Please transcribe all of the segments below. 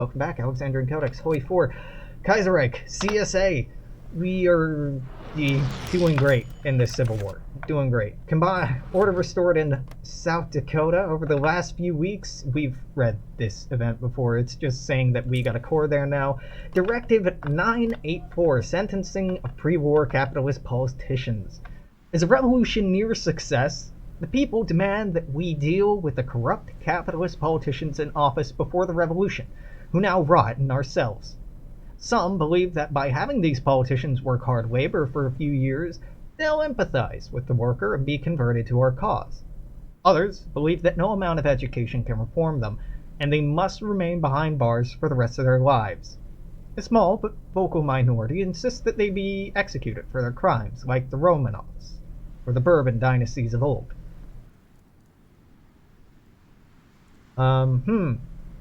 Welcome back, Alexandrian Codex, Holy 4, Kaiserreich, CSA. We are doing great in this civil war. Doing great. Combined order restored in South Dakota. Over the last few weeks, we've read this event before. It's just saying that we got a core there now. Directive 984, sentencing of pre-war capitalist politicians. Is a revolution near success? The people demand that we deal with the corrupt capitalist politicians in office before the revolution, who now rot in our cells. Some believe that by having these politicians work hard labor for a few years, they'll empathize with the worker and be converted to our cause. Others believe that no amount of education can reform them, and they must remain behind bars for the rest of their lives. A small but vocal minority insists that they be executed for their crimes, like the Romanovs, or the Bourbon dynasties of old.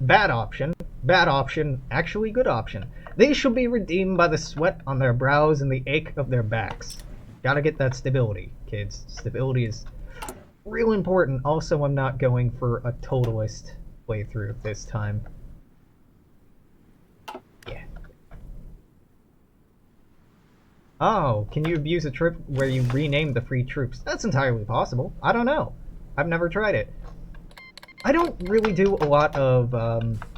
Bad option. Bad option. Actually good option. They shall be redeemed by the sweat on their brows and the ache of their backs. Gotta get that stability, kids. Stability is real important. Also, I'm not going for a totalist playthrough this time. Yeah. Oh, can you abuse a trip where you rename the free troops? That's entirely possible. I don't know. I've never tried it. I don't really do a lot of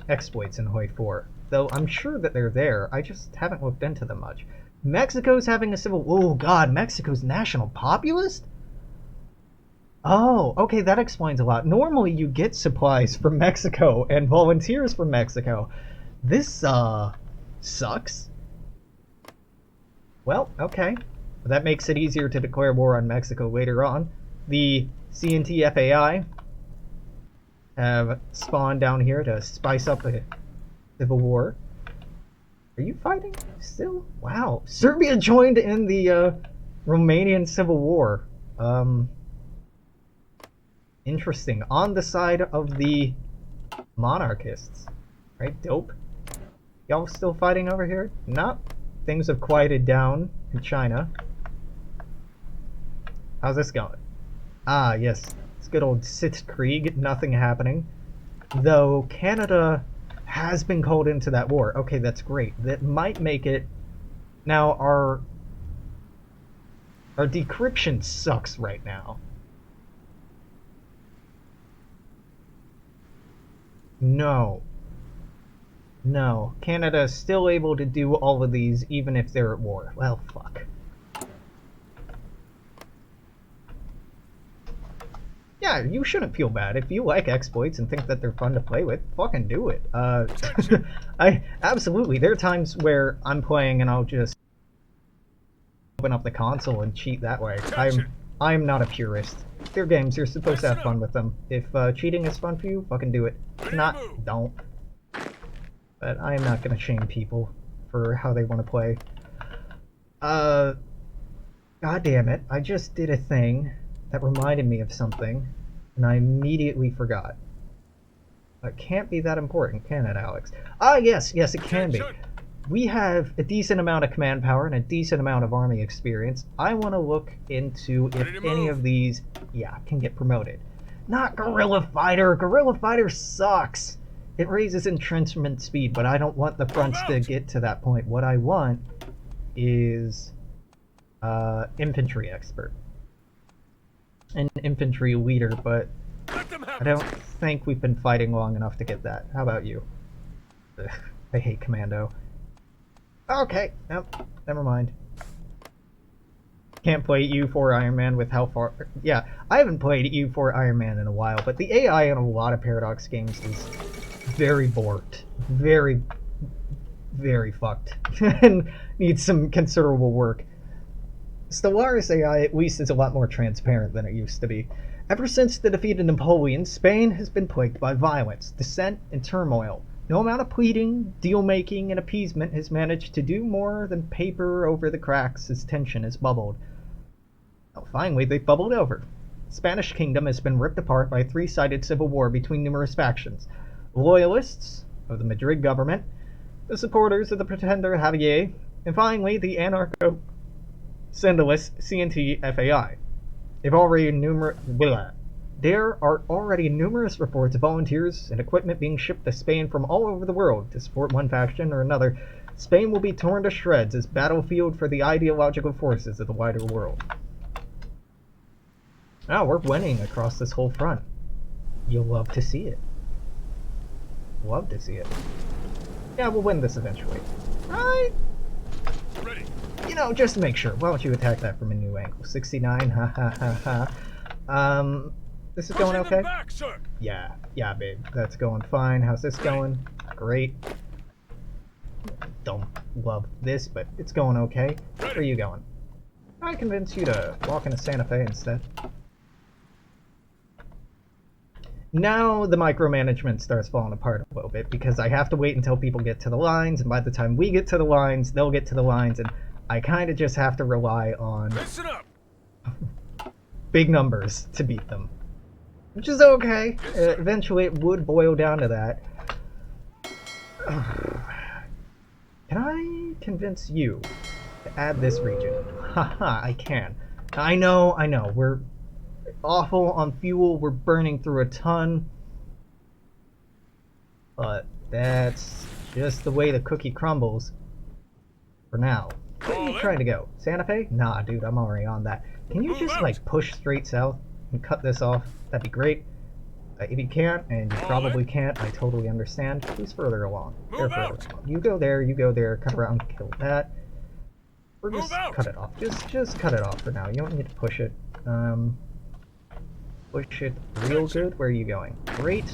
exploits in Hoi 4, though I'm sure that they're there. I just haven't looked into them much. Mexico's having a civil... Oh god, Mexico's national populist? Oh, okay, that explains a lot. Normally you get supplies from Mexico and volunteers from Mexico. This, sucks. Well, okay. That makes it easier to declare war on Mexico later on. The CNTFAI have spawned down here to spice up the civil war. Are you fighting still? Wow. Serbia joined in the Romanian civil war. Interesting. On the side of the monarchists. Right? Dope. Y'all still fighting over here? No. Things have quieted down in China. How's this going? Ah, yes. It's good old Sitzkrieg, nothing happening. Though Canada has been called into that war. Okay, that's great. That might make it... Now, our decryption sucks right now. No. No. Canada is still able to do all of these even if they're at war. Well, fuck. Yeah, you shouldn't feel bad. If you like exploits and think that they're fun to play with, fucking do it. Absolutely. There are times where I'm playing and I'll just open up the console and cheat that way. I'm not a purist. They're games, you're supposed to have fun with them. If cheating is fun for you, fucking do it. If not, don't. But I am not gonna shame people for how they want to play. God damn it, I just did a thing that reminded me of something, and I immediately forgot. It can't be that important, can it, Alex? Ah, yes, it can be. We have a decent amount of command power and a decent amount of army experience. I want to look into if any of these, can get promoted. Not Guerrilla Fighter. Guerrilla Fighter sucks. It raises entrenchment speed, but I don't want the fronts to get to that point. What I want is infantry expert. An infantry leader, but I don't think we've been fighting long enough to get that. How about you? Ugh, I hate commando. Okay, nope, never mind. Can't play EU4 Iron Man with how far... Yeah, I haven't played EU4 Iron Man in a while, but the AI in a lot of Paradox games is very borked. Very, very fucked. And needs some considerable work. Stellaris AI at least is a lot more transparent than it used to be. Ever since the defeat of Napoleon, Spain has been plagued by violence, dissent, and turmoil. No amount of pleading, deal-making, and appeasement has managed to do more than paper over the cracks as tension has bubbled. Well, finally, they've bubbled over. The Spanish kingdom has been ripped apart by a three-sided civil war between numerous factions. The loyalists of the Madrid government, the supporters of the pretender Javier, and finally the anarcho-syndicalist CNT-FAI. They've already There are already numerous reports of volunteers and equipment being shipped to Spain from all over the world to support one faction or another. Spain will be torn to shreds as battlefield for the ideological forces of the wider world. Oh, we're winning across this whole front. You'll love to see it. Love to see it. Yeah, we'll win this eventually. Right? Ready. You know, just to make sure. Why don't you attack that from a new angle? 69, ha ha ha ha. This is going okay? Back, sir. Yeah, babe. That's going fine. How's this going? Great. Don't love this, but it's going okay. Where are you going? I convince you to walk into Santa Fe instead. Now the micromanagement starts falling apart a little bit because I have to wait until people get to the lines, and by the time we get to the lines, they'll get to the lines, and I kind of just have to rely on Listen up. big numbers to beat them. Which is okay. Eventually it would boil down to that. Can I convince you to add this region? Haha, I can. I know. We're awful on fuel. We're burning through a ton. But that's just the way the cookie crumbles. For now. Where are you trying to go? Santa Fe? Nah, dude, I'm already on that. Can you just, like, push straight south and cut this off? That'd be great. If you can't, and you probably can't, I totally understand. Who's further along? They're further along. You go there, cut around, kill that. Or just cut it off. Just cut it off for now. You don't need to push it. Push it real good. Where are you going? Great.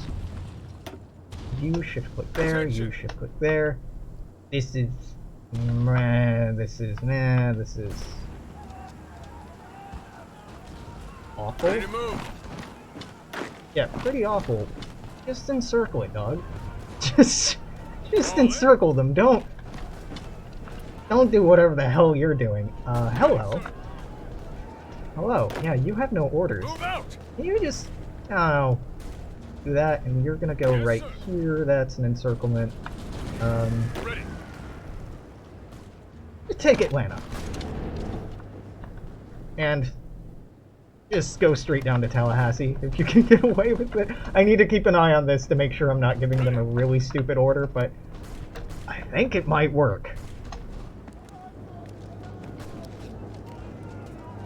You shift click there, you shift click there. This is awful. Ready to move. Yeah, pretty awful. Just encircle it, dog. Just encircle them. Don't do whatever the hell you're doing. Hello. Hello. Yeah, you have no orders. Move out. Can you just, I don't know, do that, and you're gonna go right here. That's an encirclement. Ready. Just take Atlanta. And just go straight down to Tallahassee if you can get away with it. I need to keep an eye on this to make sure I'm not giving them a really stupid order, but I think it might work.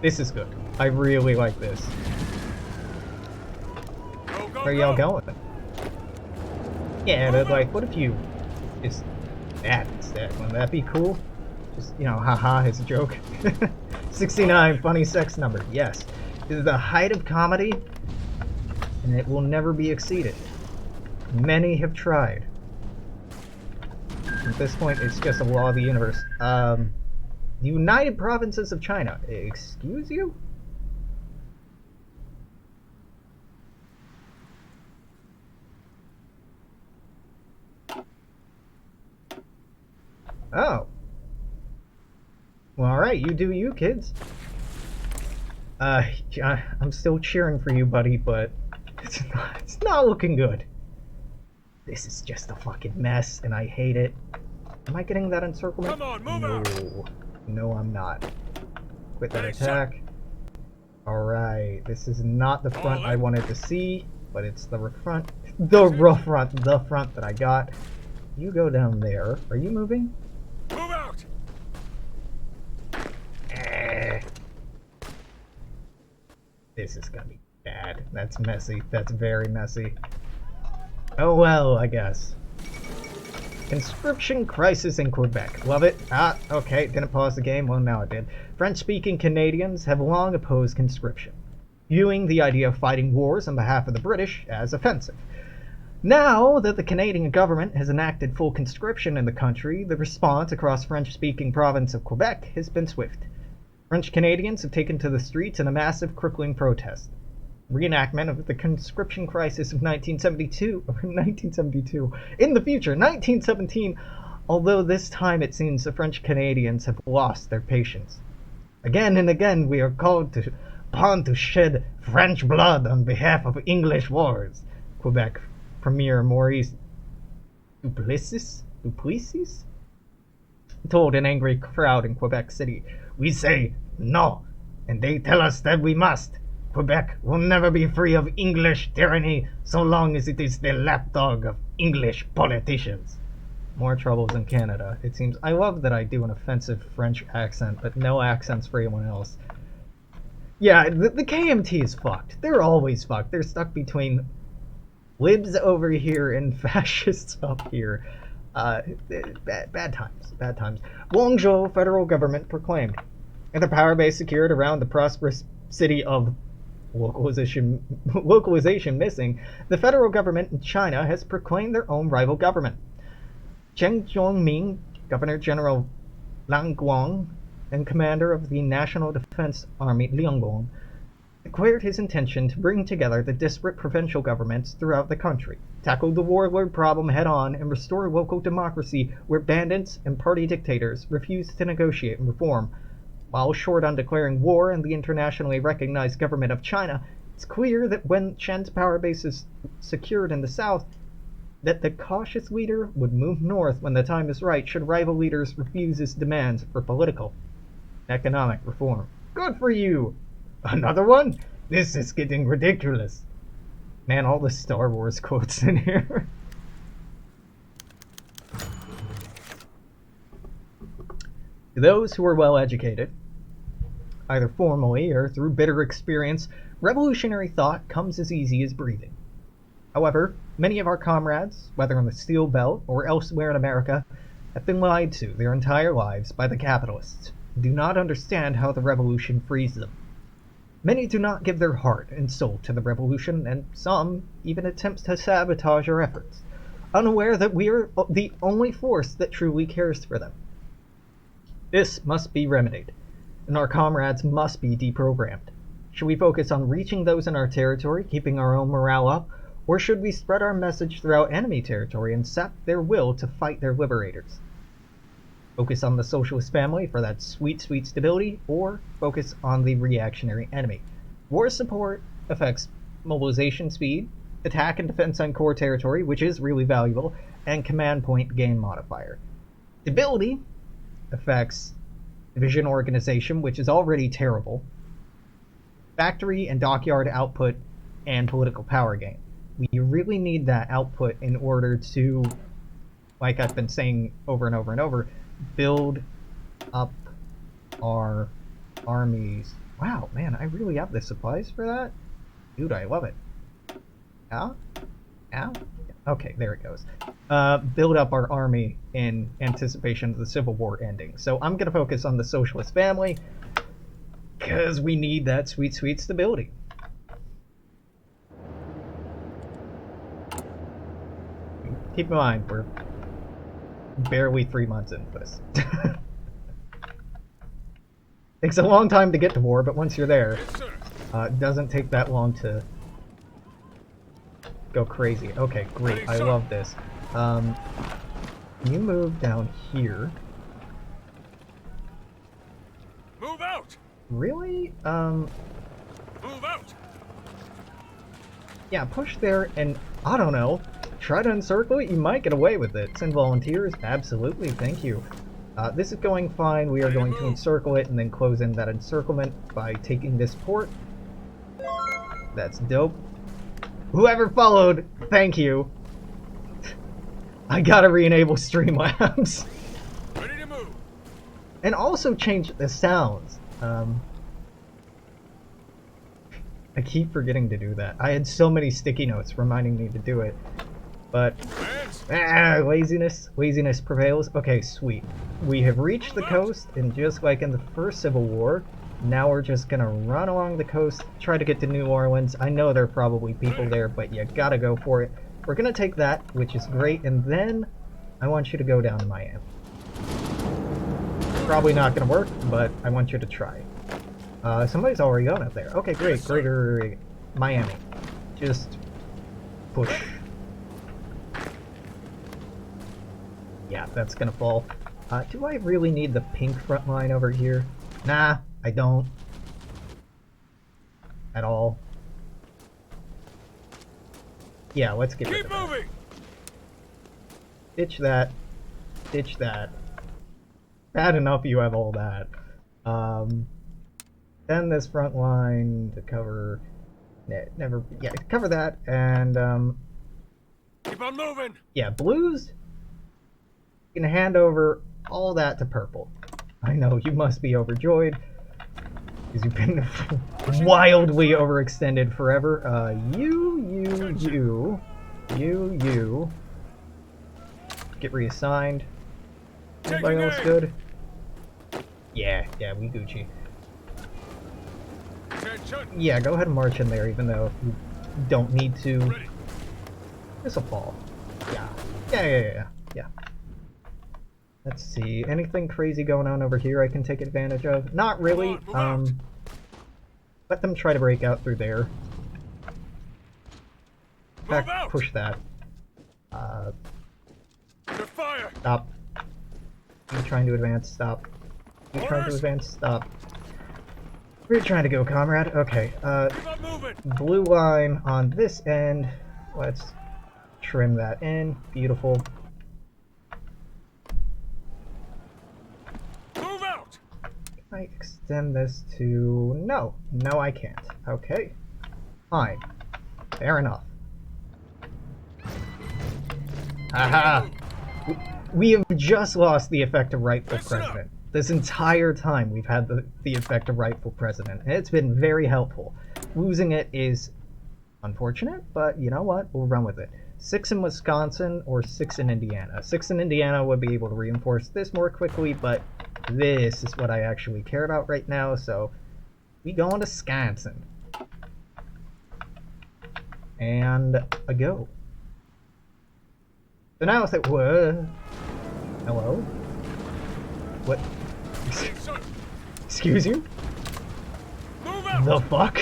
This is good. I really like this. Go, go, Where are y'all going? Yeah, but like, what if you just that instead? Wouldn't that be cool? Just, you know, haha, it's a joke. 69, funny sex number. Yes. This is the height of comedy, and it will never be exceeded. Many have tried. At this point, it's just a law of the universe. The United Provinces of China. Excuse you? Oh. Well, alright, you do you, kids. I'm still cheering for you, buddy, but it's not looking good. This is just a fucking mess, and I hate it. Am I getting that encirclement? Come on, move out. No, I'm not. Quit that attack. Alright, this is not the front I wanted to see, but it's the front. The front that I got. You go down there. Are you moving? Move out. This is gonna be bad. That's messy. That's very messy. Oh well, I guess. Conscription crisis in Quebec. Love it. Ah, okay. Didn't pause the game. Well, now it did. French-speaking Canadians have long opposed conscription, viewing the idea of fighting wars on behalf of the British as offensive. Now that the Canadian government has enacted full conscription in the country, the response across French-speaking province of Quebec has been swift. French Canadians have taken to the streets in a massive crippling protest. Reenactment of the conscription crisis of 1972. In the future, 1917, although this time it seems the French Canadians have lost their patience. Again and again we are called upon to shed French blood on behalf of English wars. Quebec Premier Maurice Duplessis told an angry crowd in Quebec City. We say no, and they tell us that we must. Quebec will never be free of English tyranny so long as it is the lapdog of English politicians. More troubles in Canada, it seems. I love that I do an offensive French accent, but no accents for anyone else. Yeah, the KMT is fucked. They're always fucked. They're stuck between libs over here and fascists up here. Bad times. Bad times. Guangzhou federal government proclaimed. And the power base secured around the prosperous city of localization missing, the federal government in China has proclaimed their own rival government. Chen Zhongming, Governor General Lang Guang, and commander of the National Defense Army Liang Gong, declared his intention to bring together the disparate provincial governments throughout the country, tackle the warlord problem head-on, and restore local democracy where bandits and party dictators refuse to negotiate and reform. While short on declaring war in the internationally recognized government of China, it's clear that when Chen's power base is secured in the south, that the cautious leader would move north when the time is right should rival leaders refuse his demands for political, economic reform. Good for you! Another one? This is getting ridiculous. Man, all the Star Wars quotes in here. To those who are well educated, either formally or through bitter experience, revolutionary thought comes as easy as breathing. However, many of our comrades, whether in the Steel Belt or elsewhere in America, have been lied to their entire lives by the capitalists, who do not understand how the revolution frees them. Many do not give their heart and soul to the revolution, and some even attempt to sabotage our efforts, unaware that we are the only force that truly cares for them. This must be remedied, and our comrades must be deprogrammed. Should we focus on reaching those in our territory, keeping our own morale up, or should we spread our message throughout enemy territory and sap their will to fight their liberators? Focus on the socialist family for that sweet, sweet stability, or focus on the reactionary enemy? War support affects mobilization speed, attack and defense on core territory, which is really valuable, and command point gain modifier. Stability affects division organization, which is already terrible, factory and dockyard output, and political power gain. We really need that output in order to, like I've been saying over and over and over, build up our armies. Wow, man, I really have the supplies for that? Dude, I love it. Yeah? Yeah? Okay, there it goes. Build up our army in anticipation of the Civil War ending. So I'm going to focus on the socialist family, because we need that sweet, sweet stability. Keep in mind, we're barely 3 months into this. Takes a long time to get to war, but once you're there, it doesn't take that long to go crazy. Okay, great. I love this. You move down here. Move out! Really? Move out! Yeah, push there and, I don't know, try to encircle it. You might get away with it. Send volunteers? Absolutely, thank you. This is going fine. We are going to encircle it and then close in that encirclement by taking this port. That's dope. Whoever followed, thank you. I gotta re-enable Streamlabs. Ready to move! And also change the sounds. I keep forgetting to do that. I had so many sticky notes reminding me to do it. But, laziness prevails. Okay, sweet. We have reached the coast, and just like in the first Civil War, now we're just gonna run along the coast, try to get to New Orleans. I know there are probably people there, but you gotta go for it. We're gonna take that, which is great, and then I want you to go down to Miami. Probably not gonna work, but I want you to try. Somebody's already gone up there. Okay, great, great. Miami. Just push. Yeah, that's gonna fall. Do I really need the pink front line over here? Nah, I don't. At all. Yeah, let's get rid of that. Moving! Ditch that. Ditch that. Bad enough you have all that. Then this front line to cover. Never. Yeah, cover that. And, Keep on moving. yeah, blues. You can hand over all that to purple. I know, you must be overjoyed. Because you've been wildly overextended forever. You. Get reassigned. Everybody else good? Yeah, we Gucci. Attention. Yeah, go ahead and march in there, even though you don't need to. Ready. This'll fall. Yeah. Let's see. Anything crazy going on over here I can take advantage of? Not really. Move out. Let them try to break out through there. In fact, Move out. push that. Under fire. Stop. You trying to advance? Stop. You trying to Orders. advance? Stop. Where are you trying to go, comrade? Okay. Keep on moving. Blue line on this end. Let's trim that in. Beautiful. Move out. Can I extend this to... No, I can't. Okay. Fine. Fair enough. Aha! We have just lost the effective rightful president. This entire time we've had the effective rightful president, and it's been very helpful. Losing it is unfortunate, but you know what? We'll run with it. 6 in Wisconsin or 6 in Indiana. 6 in Indiana would be able to reinforce this more quickly, but this is what I actually care about right now, so we go on to Wisconsin. And a go. So now it's like, what? Hello? What? Attention. Excuse you? Move out. The fuck?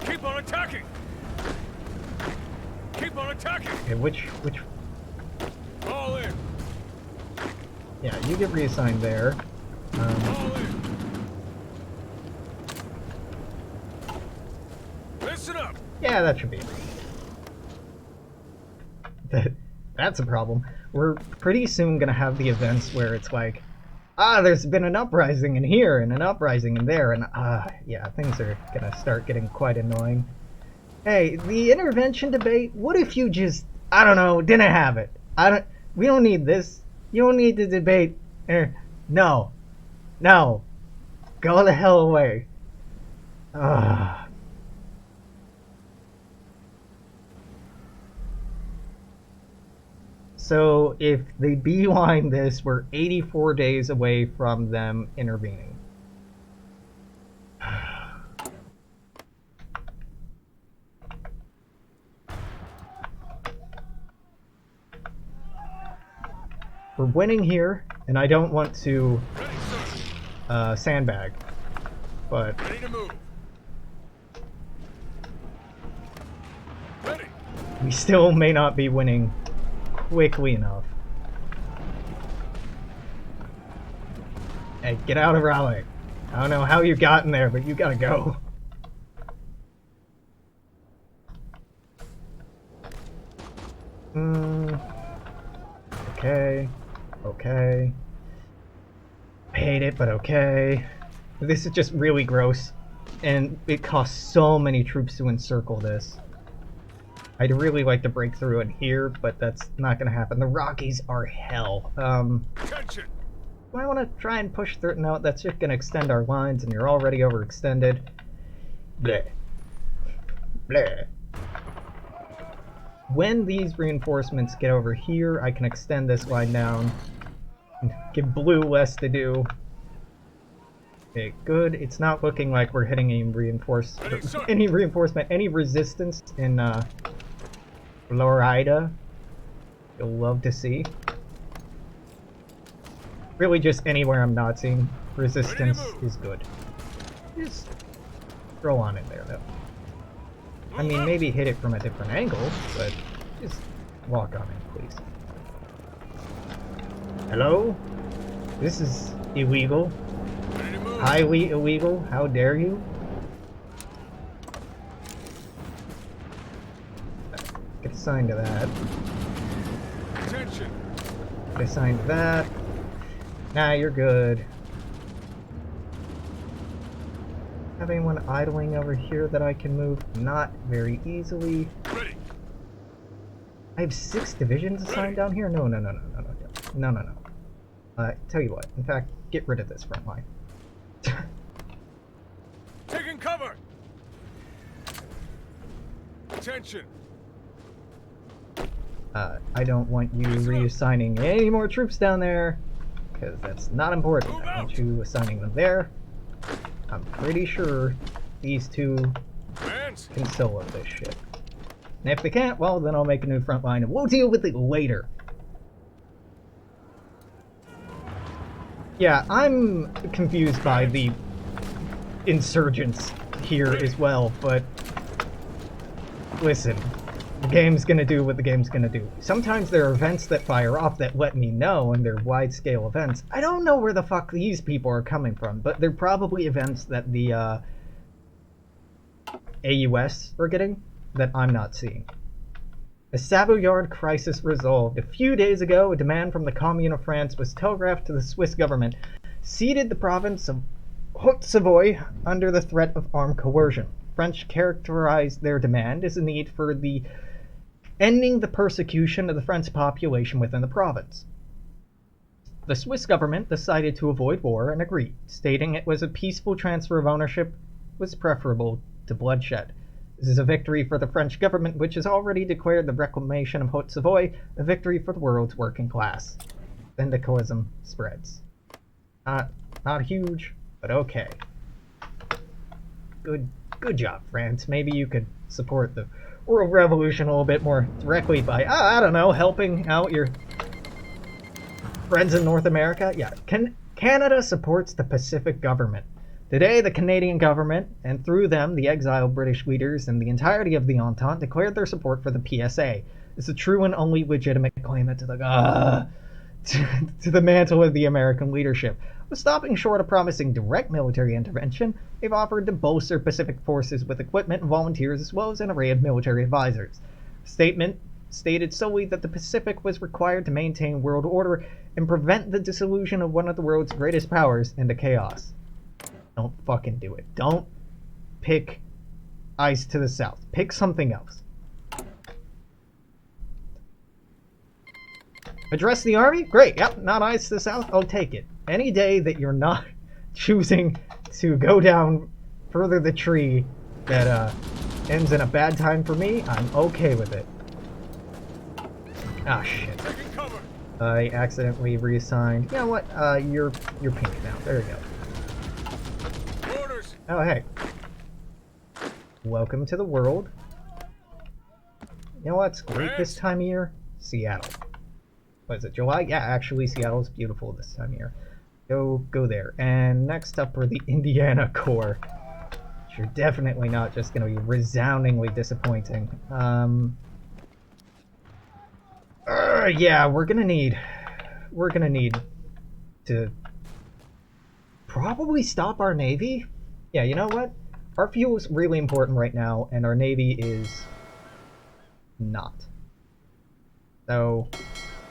Keep on attacking. Keep on attacking. Okay, which... All in. Yeah, you get reassigned there. All in. Listen up. Yeah, that should be it. That's a problem. We're pretty soon gonna have the events where it's like, there's been an uprising in here and an uprising in there, and yeah, things are gonna start getting quite annoying. Hey, the intervention debate, what if you just, I don't know, didn't have it? We don't need this. You don't need to debate. No. Go the hell away. So if they beeline this, we're 84 days away from them intervening. We're winning here, and I don't want to Ready, sir. sandbag, but Ready to move. Ready. we still may not be winning quickly enough. Hey, get out of Raleigh. I don't know how you got in there, but you gotta go. Okay. I hate it, but okay. This is just really gross, and it costs so many troops to encircle this. I'd really like to break through in here, but that's not gonna happen. The Rockies are hell. Attention. Do I want to try and push through? No, that's just gonna extend our lines, and you're already overextended. Bleh. Bleh. When these reinforcements get over here, I can extend this line down and give blue less to do. Okay, good. It's not looking like we're hitting any reinforcement, any resistance in Florida. You'll love to see. Really, just anywhere I'm not seeing resistance is good. Just throw on in there, though. I mean, maybe hit it from a different angle, but just walk on it, please. Hello? This is illegal. Ready to move. Highly illegal. How dare you? Get assigned to that. Attention. Get assigned to that. Nah, you're good. Have anyone idling over here that I can move? Not very easily. Ready. I have 6 divisions assigned down here? No. Tell you what. In fact, get rid of this front line. Taking cover. Attention. I don't want you reassigning any more troops down there, because that's not important. I want you assigning them there. I'm pretty sure these two Hands. can solo this shit. And if they can't, well, then I'll make a new front line and we'll deal with it later. Yeah, I'm confused by the insurgents here as well, but listen, the game's gonna do what the game's gonna do. Sometimes there are events that fire off that let me know, and they're wide-scale events. I don't know where the fuck these people are coming from, but they're probably events that the AUS are getting that I'm not seeing. A Savoyard crisis resolved. A few days ago, a demand from the Commune of France was telegraphed to the Swiss government, ceded the province of Haute-Savoie under the threat of armed coercion. French characterized their demand as a need for the ending the persecution of the French population within the province. The Swiss government decided to avoid war and agreed, stating it was a peaceful transfer of ownership was preferable to bloodshed. This is a victory for the French government, which has already declared the reclamation of Haute-Savoie a victory for the world's working class. Syndicalism spreads. Not huge, but okay. Good job, France. Maybe you could support the World Revolution a little bit more directly by, I don't know, helping out your friends in North America. Yeah, Canada supports the Pacific government. Today, the Canadian government, and through them, the exiled British leaders and the entirety of the Entente, declared their support for the PSA. It's a true and only legitimate claimant to the mantle of the American leadership. With stopping short of promising direct military intervention, they've offered to bolster Pacific forces with equipment and volunteers as well as an array of military advisors. The statement stated solely that the Pacific was required to maintain world order and prevent the dissolution of one of the world's greatest powers into chaos. Don't fucking do it. Don't pick ice to the south. Pick something else. Address the army? Great. Yep, not ice to the south. I'll take it. Any day that you're not choosing to go down further the tree that ends in a bad time for me, I'm okay with it. Ah, shit. I accidentally reassigned. You know what? You're pink now. There you go. Oh, hey. Welcome to the world. You know what's great this time of year? Seattle. What is it, July? Yeah, actually, Seattle's beautiful this time of year. Go there. And next up are the Indiana Corps. Which are definitely not just going to be resoundingly disappointing. Yeah, we're gonna need to probably stop our Navy. Yeah, you know what? Our fuel is really important right now, and our Navy is not. So,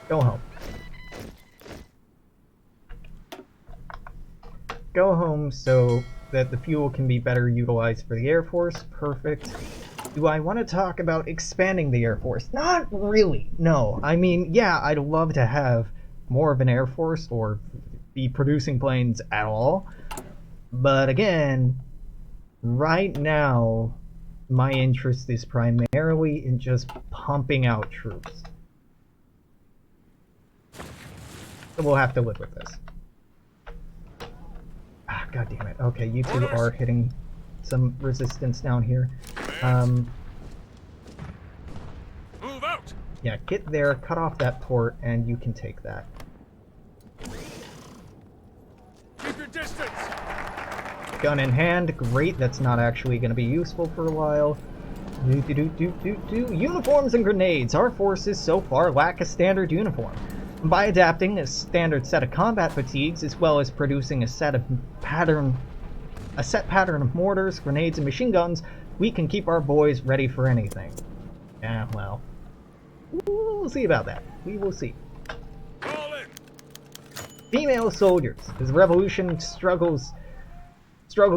go home. Go home so that the fuel can be better utilized for the Air Force. Perfect. Do I want to talk about expanding the Air Force? Not really, no. I mean, yeah, I'd love to have more of an Air Force or be producing planes at all. But again, right now, my interest is primarily in just pumping out troops. So we'll have to live with this. Ah, God damn it. Okay, you two are hitting some resistance down here. Move out. Yeah, get there, cut off that port, and you can take that. Keep your distance. Gun in hand, great, that's not actually going to be useful for a while. Uniforms and grenades. Our forces so far lack a standard uniform. By adapting a standard set of combat fatigues, as well as producing a set pattern of mortars, grenades, and machine guns, we can keep our boys ready for anything. Yeah, well, we'll see about that. We will see. All in. Female soldiers. As the revolution struggle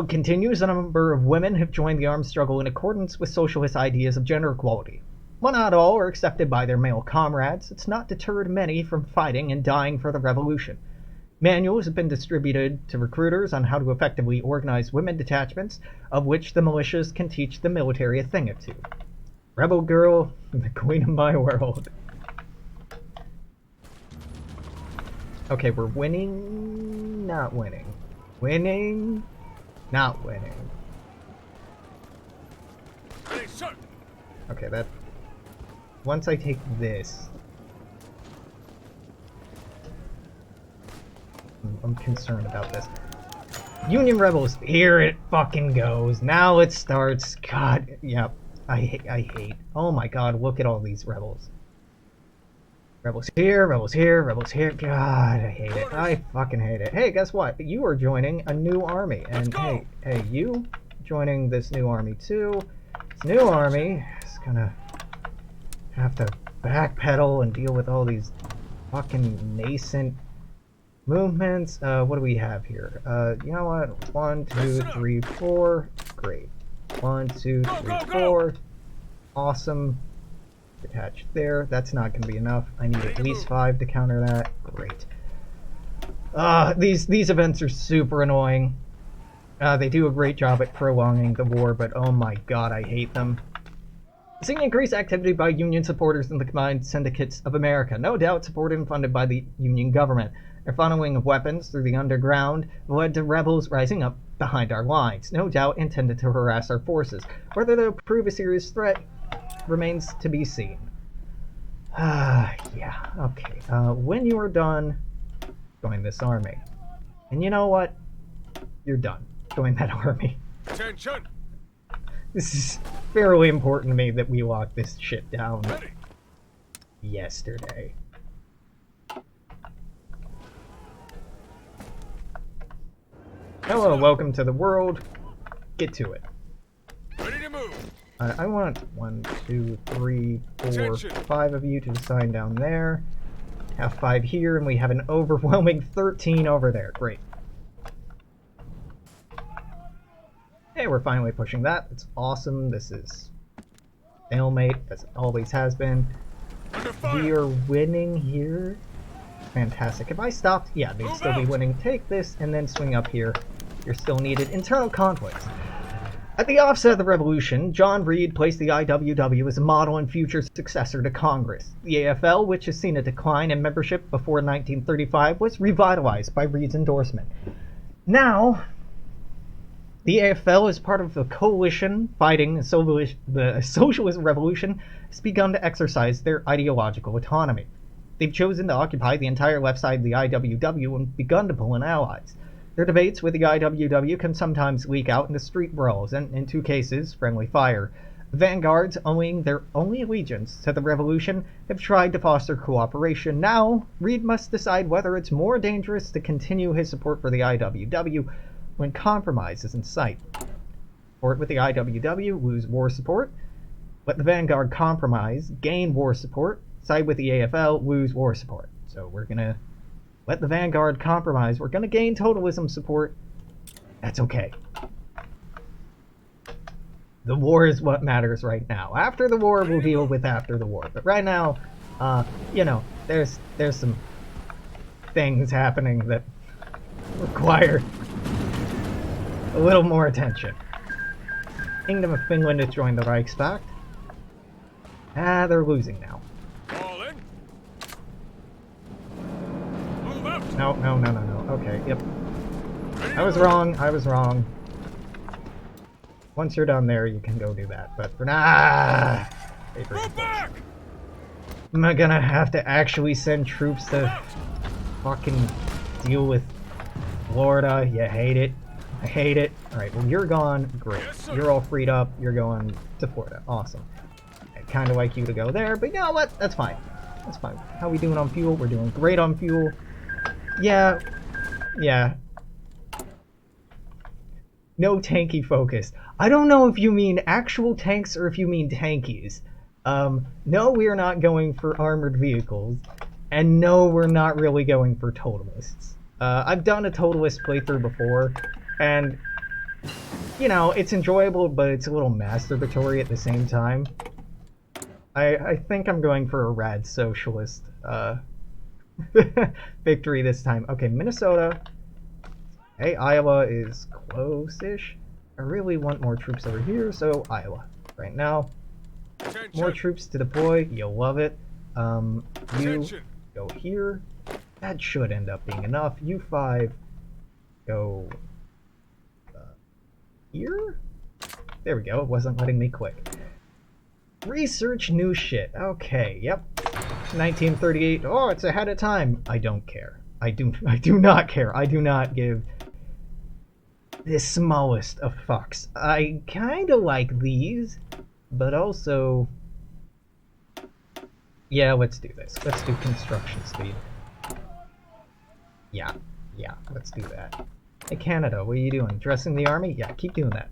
continues, a number of women have joined the armed struggle in accordance with socialist ideas of gender equality. While not all are accepted by their male comrades, it's not deterred many from fighting and dying for the revolution. Manuals have been distributed to recruiters on how to effectively organize women detachments, of which the militias can teach the military a thing or two. Rebel girl, the queen of my world. Okay, we're winning, not winning. Winning, not winning. Ready, sir. Okay, that... Once I take this... I'm concerned about this. Union rebels, here it fucking goes. Now it starts. God, yep. I hate. Oh my god, look at all these rebels. Rebels here, rebels here, rebels here. God, I hate it. I fucking hate it. Hey, guess what? You are joining a new army. And hey, you joining this new army too. This new army is gonna have to backpedal and deal with all these fucking nascent movements. What do we have here? You know what? 1, 2, 3, 4. Great. 1, 2, 3, 4. Awesome. Detached there. That's not going to be enough. I need at least 5 to counter that. Great. These events are super annoying. They do a great job at prolonging the war, but oh my god, I hate them. Seeing increased activity by Union supporters in the Combined Syndicates of America, no doubt supported and funded by the Union government. Their funneling of weapons through the underground led to rebels rising up behind our lines, no doubt intended to harass our forces. Whether they'll prove a serious threat remains to be seen. Yeah, okay. When you are done, join this army. And you know what? You're done. Join that army. Attention. This is fairly important to me that we lock this shit down Ready. yesterday. Hello, welcome to the world. Get to it. Ready to move. I want 1, 2, 3, 4, Attention. 5 of you to sign down there. Have 5 here, and we have an overwhelming 13 over there. Great. Hey, we're finally pushing that. It's awesome. This is stalemate, as it always has been. Under fire. We are winning here. Fantastic. If I stopped, yeah, they'd Move still be out. winning. Take this and then swing up here. You're still needed. Internal conflicts. At the offset of the revolution, John Reed placed the IWW as a model and future successor to Congress. The AFL, which has seen a decline in membership before 1935, was revitalized by Reed's endorsement. Now, the AFL, as part of the coalition fighting the socialist revolution, has begun to exercise their ideological autonomy. They've chosen to occupy the entire left side of the IWW and begun to pull in allies. Their debates with the IWW can sometimes leak out into street brawls and, in 2 cases, friendly fire. The vanguards, owing their only allegiance to the revolution, have tried to foster cooperation. Now, Reed must decide whether it's more dangerous to continue his support for the IWW when compromise is in sight. Support with the IWW, lose war support. Let the vanguard compromise, gain war support. Side with the AFL, lose war support. So we're gonna let the vanguard compromise. We're gonna gain totalism support. That's okay. The war is what matters right now. After the war, we'll deal with after the war. But right now, you know, there's some things happening that require a little more attention. Kingdom of Finland has joined the Reichspakt. They're losing now. All in. Move out. No. Okay, yep. Ready I was to move. wrong. I was wrong. Once you're done there, you can go do that. But for now, Move back. am I gonna have to actually send troops to fucking deal with Florida? You hate it. I hate it. Alright, well, you're gone. Great. Yes, sir. You're all freed up. You're going to Florida. Awesome. I'd kind of like you to go there, but you know what? That's fine. That's fine. How we doing on fuel? We're doing great on fuel. Yeah. No tanky focus. I don't know if you mean actual tanks or if you mean tankies. No, we are not going for armored vehicles. And no, we're not really going for totalists. I've done a Totalist playthrough before, and, you know, it's enjoyable, but it's a little masturbatory at the same time. I think I'm going for a rad socialist victory this time. Okay, Minnesota. Hey, Iowa is close-ish. I really want more troops over here, so Iowa. Right now, Attention. more troops to deploy. You'll love it. You Attention. go here. That should end up being enough. You 5 go here? There we go. It wasn't letting me click. Research new shit. Okay, yep. 1938. Oh, it's ahead of time. I don't care. I do not care. I do not give the smallest of fucks. I kind of like these, but also... Yeah, let's do this. Let's do construction speed. Yeah, let's do that. Hey, Canada, what are you doing? Dressing the army? Yeah, keep doing that.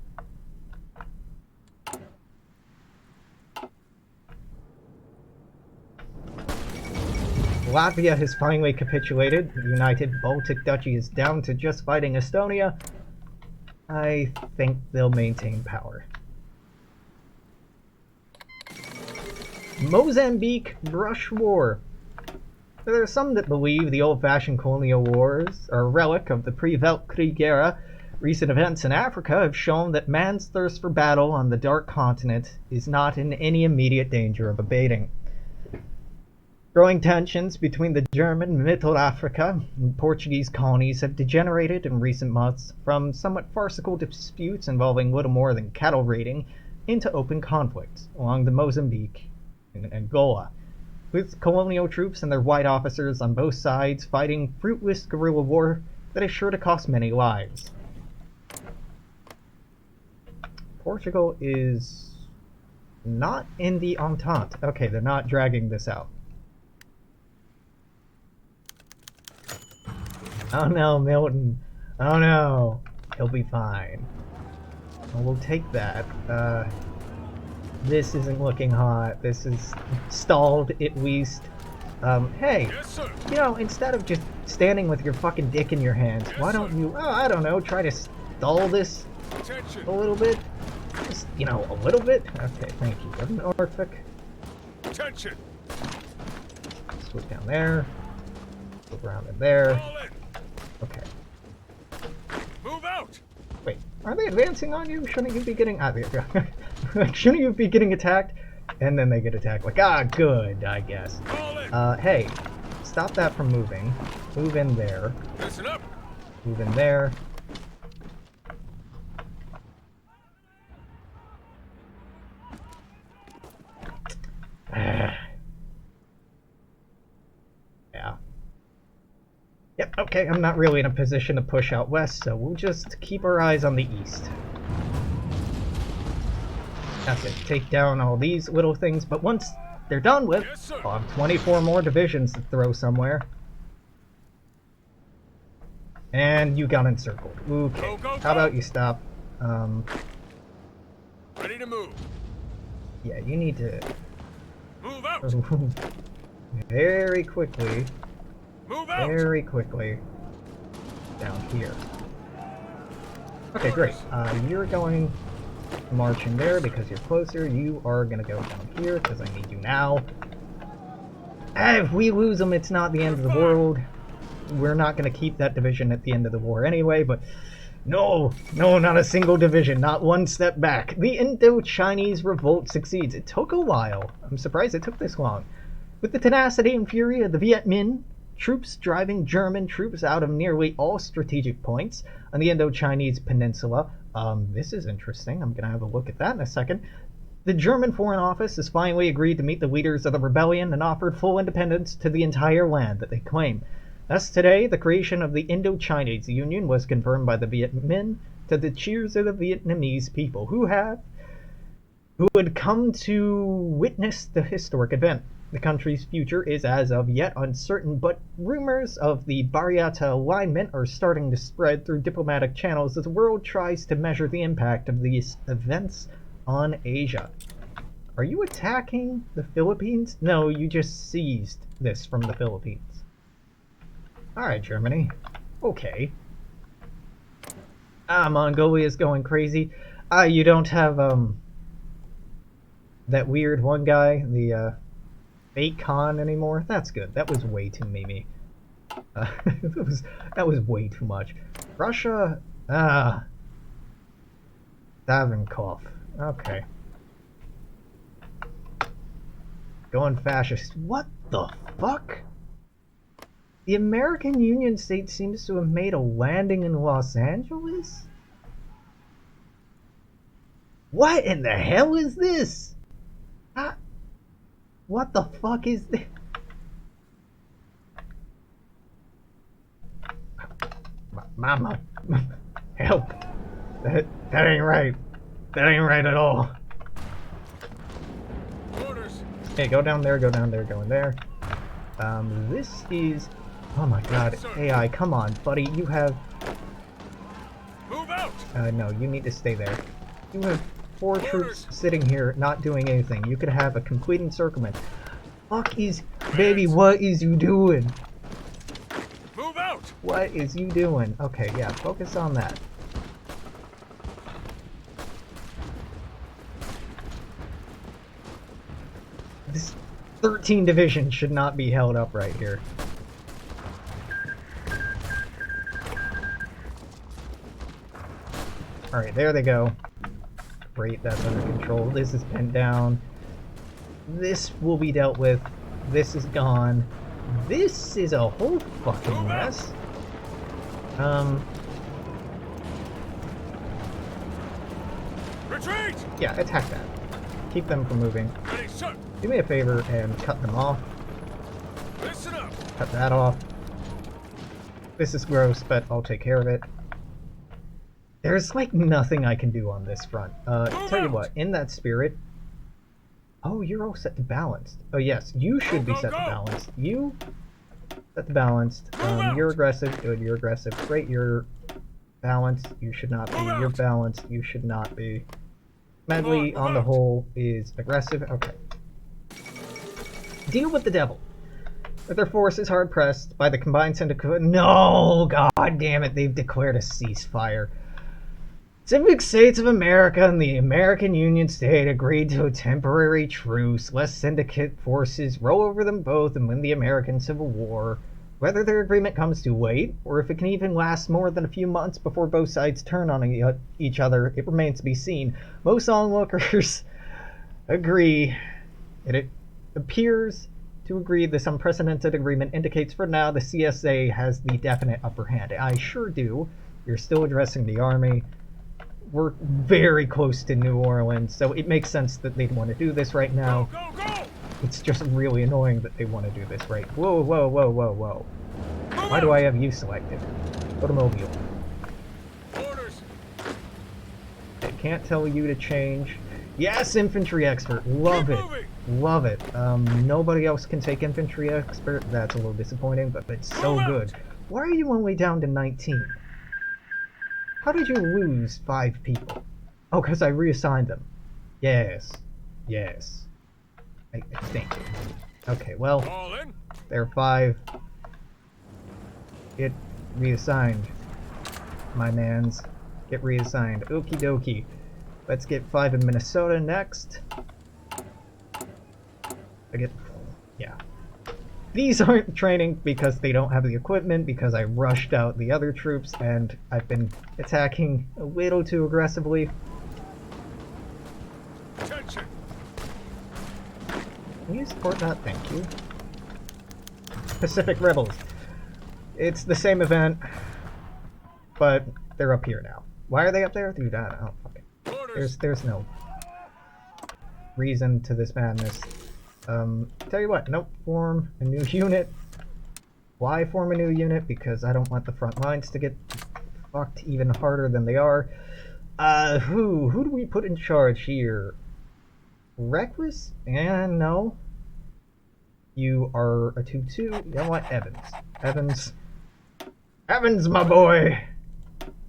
Latvia has finally capitulated. The United Baltic Duchy is down to just fighting Estonia. I think they'll maintain power. Mozambique Brush War. There are some that believe the old-fashioned colonial wars are a relic of the pre-Weltkrieg era. Recent events in Africa have shown that man's thirst for battle on the dark continent is not in any immediate danger of abating. Growing tensions between the German, Middle Africa, and Portuguese colonies have degenerated in recent months from somewhat farcical disputes involving little more than cattle raiding into open conflicts along the Mozambique and Angola, with colonial troops and their white officers on both sides fighting fruitless guerrilla war that is sure to cost many lives. Portugal is not in the Entente. Okay, they're not dragging this out. Oh no, Milton. Oh no. He'll be fine. Well, we'll take that. This isn't looking hot. This is stalled, at least. Hey, Yes, sir. you know, instead of just standing with your fucking dick in your hands, why don't you, oh, I don't know, try to stall this Attention. a little bit? Just, you know, a little bit? Okay, thank you. Norfolk. Attention. Swoop down there. Swoop around in there. All in. Okay. Move out. Wait, are they advancing on you? Shouldn't you be getting... Ah, there you go. Shouldn't you be getting attacked? And then they get attacked. Like, ah, good, I guess. All in. Hey, stop that from moving. Move in there. Listen up. Move in there. Yeah. Yep, okay, I'm not really in a position to push out west, so we'll just keep our eyes on the east. That's it. Take down all these little things, but once they're done with, Yes, sir. I'll have 24 more divisions to throw somewhere. And you got encircled. Okay. Go, go, How go. about you stop? Ready to move. Yeah, you need to Move out. very quickly, Move out. very quickly down here. Okay, great. You're going marching there because you're closer. You are gonna go down here because I need you now. If we lose them, it's not the end of the world. We're not gonna keep that division at the end of the war anyway, but no, not a single division, not one step back. The Indo-Chinese revolt succeeds. It took a while. I'm surprised it took this long. With the tenacity and fury of the Viet Minh, troops driving German troops out of nearly all strategic points on the Indo-Chinese peninsula. This is interesting. I'm going to have a look at that in a second. The German Foreign Office has finally agreed to meet the leaders of the rebellion and offered full independence to the entire land that they claim. Thus today, the creation of the Indo-Chinese Union was confirmed by the Viet Minh to the cheers of the Vietnamese people who had come to witness the historic event. The country's future is as of yet uncertain, but rumors of the Bariata alignment are starting to spread through diplomatic channels as the world tries to measure the impact of these events on Asia. Are you attacking the Philippines? No, you just seized this from the Philippines. Alright, Germany. Okay. Mongolia's going crazy. You don't have, that weird one guy, the, fake Khan anymore? That's good. That was way too memey. That was way too much. Russia, Davinkov. Okay. Going fascist. What the fuck? The American Union State seems to have made a landing in Los Angeles? What in the hell is this? What the fuck is this? Mama, help. That ain't right. That ain't right at all. Orders. Hey, go down there, go in there. This is... Oh my god, AI, come on, buddy, you have... Move out. No, you need to stay there. You have 4 troops sitting here not doing anything. You could have a complete encirclement. Fuck is... Baby, what is you doing? Move out. What is you doing? Okay, yeah, focus on that. This 13 division should not be held up right here. Alright, there they go. Great, that's under control. This is pinned down. This will be dealt with. This is gone. This is a whole fucking mess. Retreat. Yeah, attack that. Keep them from moving. Ready, sir. Do me a favor and cut them off. Listen up. Cut that off. This is gross, but I'll take care of it. There's like nothing I can do on this front. Tell you what, in that spirit... Oh, you're all set to balanced. Oh yes, you should be set to balanced. You set to balanced. You're aggressive. Good, you're aggressive. Great, you're balanced. You should not be. You're balanced. You should not be. Medley, on the whole, is aggressive. Okay. Deal with the devil. With their forces hard pressed by the combined syndicate. No! God damn it, they've declared a ceasefire. Civic States of America and the American Union State agreed to a temporary truce, lest syndicate forces roll over them both and win the American Civil War. Whether their agreement comes too late, or if it can even last more than a few months before both sides turn on each other, it remains to be seen. Most onlookers agree. It appears to agree this unprecedented agreement indicates for now the CSA has the definite upper hand. I sure do. You're still addressing the army. We're very close to New Orleans, so it makes sense that they'd want to do this right now. Go, go, go. It's just really annoying that they want to do this right. Whoa, whoa, whoa, whoa, whoa. Why do I have you selected? Go to Mobile. Orders. I can't tell you to change. Yes, infantry expert. Love it. Love it. Nobody else can take infantry expert. That's a little disappointing, but it's so good. Why are you only down to 19? How did you lose 5 people? Oh, because I reassigned them. Yes. Yes. I think. Okay, well, All in. there are 5. Get reassigned, my mans. Get reassigned. Okie dokie. Let's get 5 in Minnesota next. Yeah. These aren't training because they don't have the equipment, because I rushed out the other troops and I've been attacking a little too aggressively. Attention. Can you support that? Thank you. Pacific Rebels. It's the same event, but they're up here now. Why are they up there? Dude, I don't know. Okay. There's no reason to this madness. Tell you what, nope, form a new unit. Why form a new unit? Because I don't want the front lines to get fucked even harder than they are. Who do we put in charge here? Reckless? And no. You are a 2-2. You know what? Evans, my boy!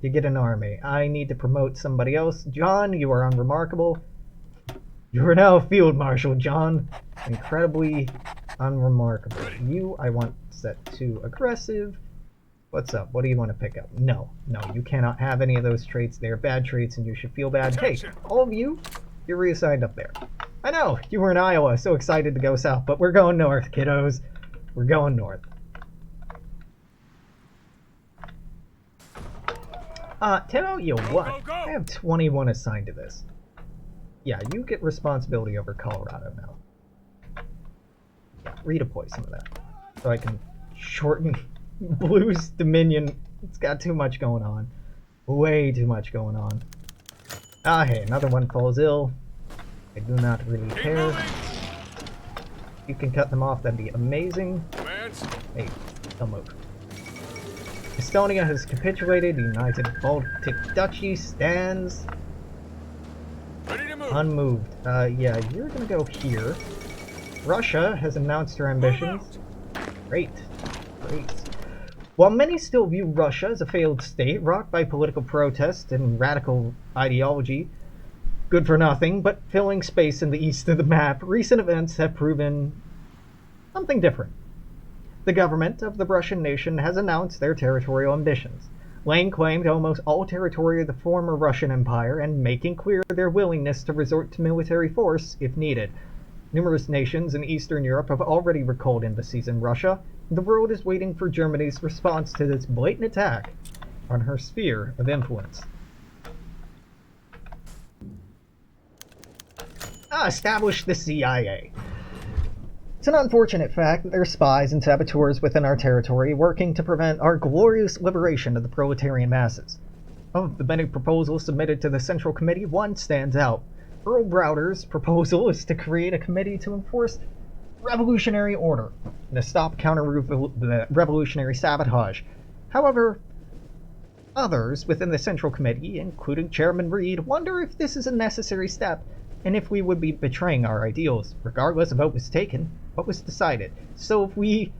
You get an army. I need to promote somebody else. John, you are unremarkable. You are now Field Marshal, John. Incredibly unremarkable. You, I want set to aggressive. What's up? What do you want to pick up? No, no, you cannot have any of those traits. They are bad traits and you should feel bad. Hey, Attention. all of you, you're reassigned up there. I know, you were in Iowa, so excited to go south, but we're going north, kiddos. We're going north. Tell you what, go, go. I have 21 assigned to this. Yeah, you get responsibility over Colorado now. Yeah, redeploy some of that. So I can shorten Blue's Dominion. It's got too much going on. Way too much going on. Ah, hey, another one falls ill. I do not really Keep care. moving. You can cut them off, that'd be amazing. Commands. Hey, don't move. Estonia has capitulated. The United Baltic Duchy stands Ready to move. unmoved. Yeah, you're gonna go here. Russia has announced her Move ambitions. out. Great. Great. While many still view Russia as a failed state, rocked by political protest and radical ideology, good for nothing, but filling space in the east of the map, recent events have proven something different. The government of the Russian nation has announced their territorial ambitions, laying claim to almost all territory of the former Russian Empire and making clear their willingness to resort to military force if needed. Numerous nations in Eastern Europe have already recalled embassies in Russia. The world is waiting for Germany's response to this blatant attack on her sphere of influence. Establish the CIA. It's an unfortunate fact that there are spies and saboteurs within our territory working to prevent our glorious liberation of the proletarian masses. Of the many proposals submitted to the Central Committee, one stands out. Earl Browder's proposal is to create a committee to enforce revolutionary order and to stop counter-revolutionary sabotage. However, others within the Central Committee, including Chairman Reed, wonder if this is a necessary step and if we would be betraying our ideals, regardless of what was taken, what was decided. So if we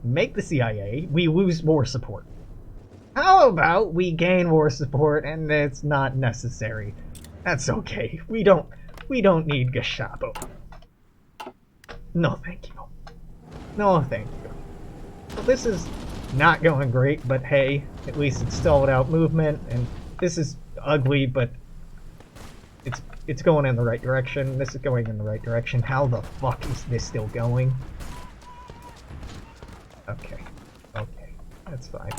make the CIA, we lose war support. How about we gain war support and it's not necessary? That's okay. We don't need Gestapo. No thank you. No thank you. Well, this is not going great, but hey, at least it's stalled out movement, and this is ugly, but it's going in the right direction. This is going in the right direction. How the fuck is this still going? Okay. Okay. That's fine.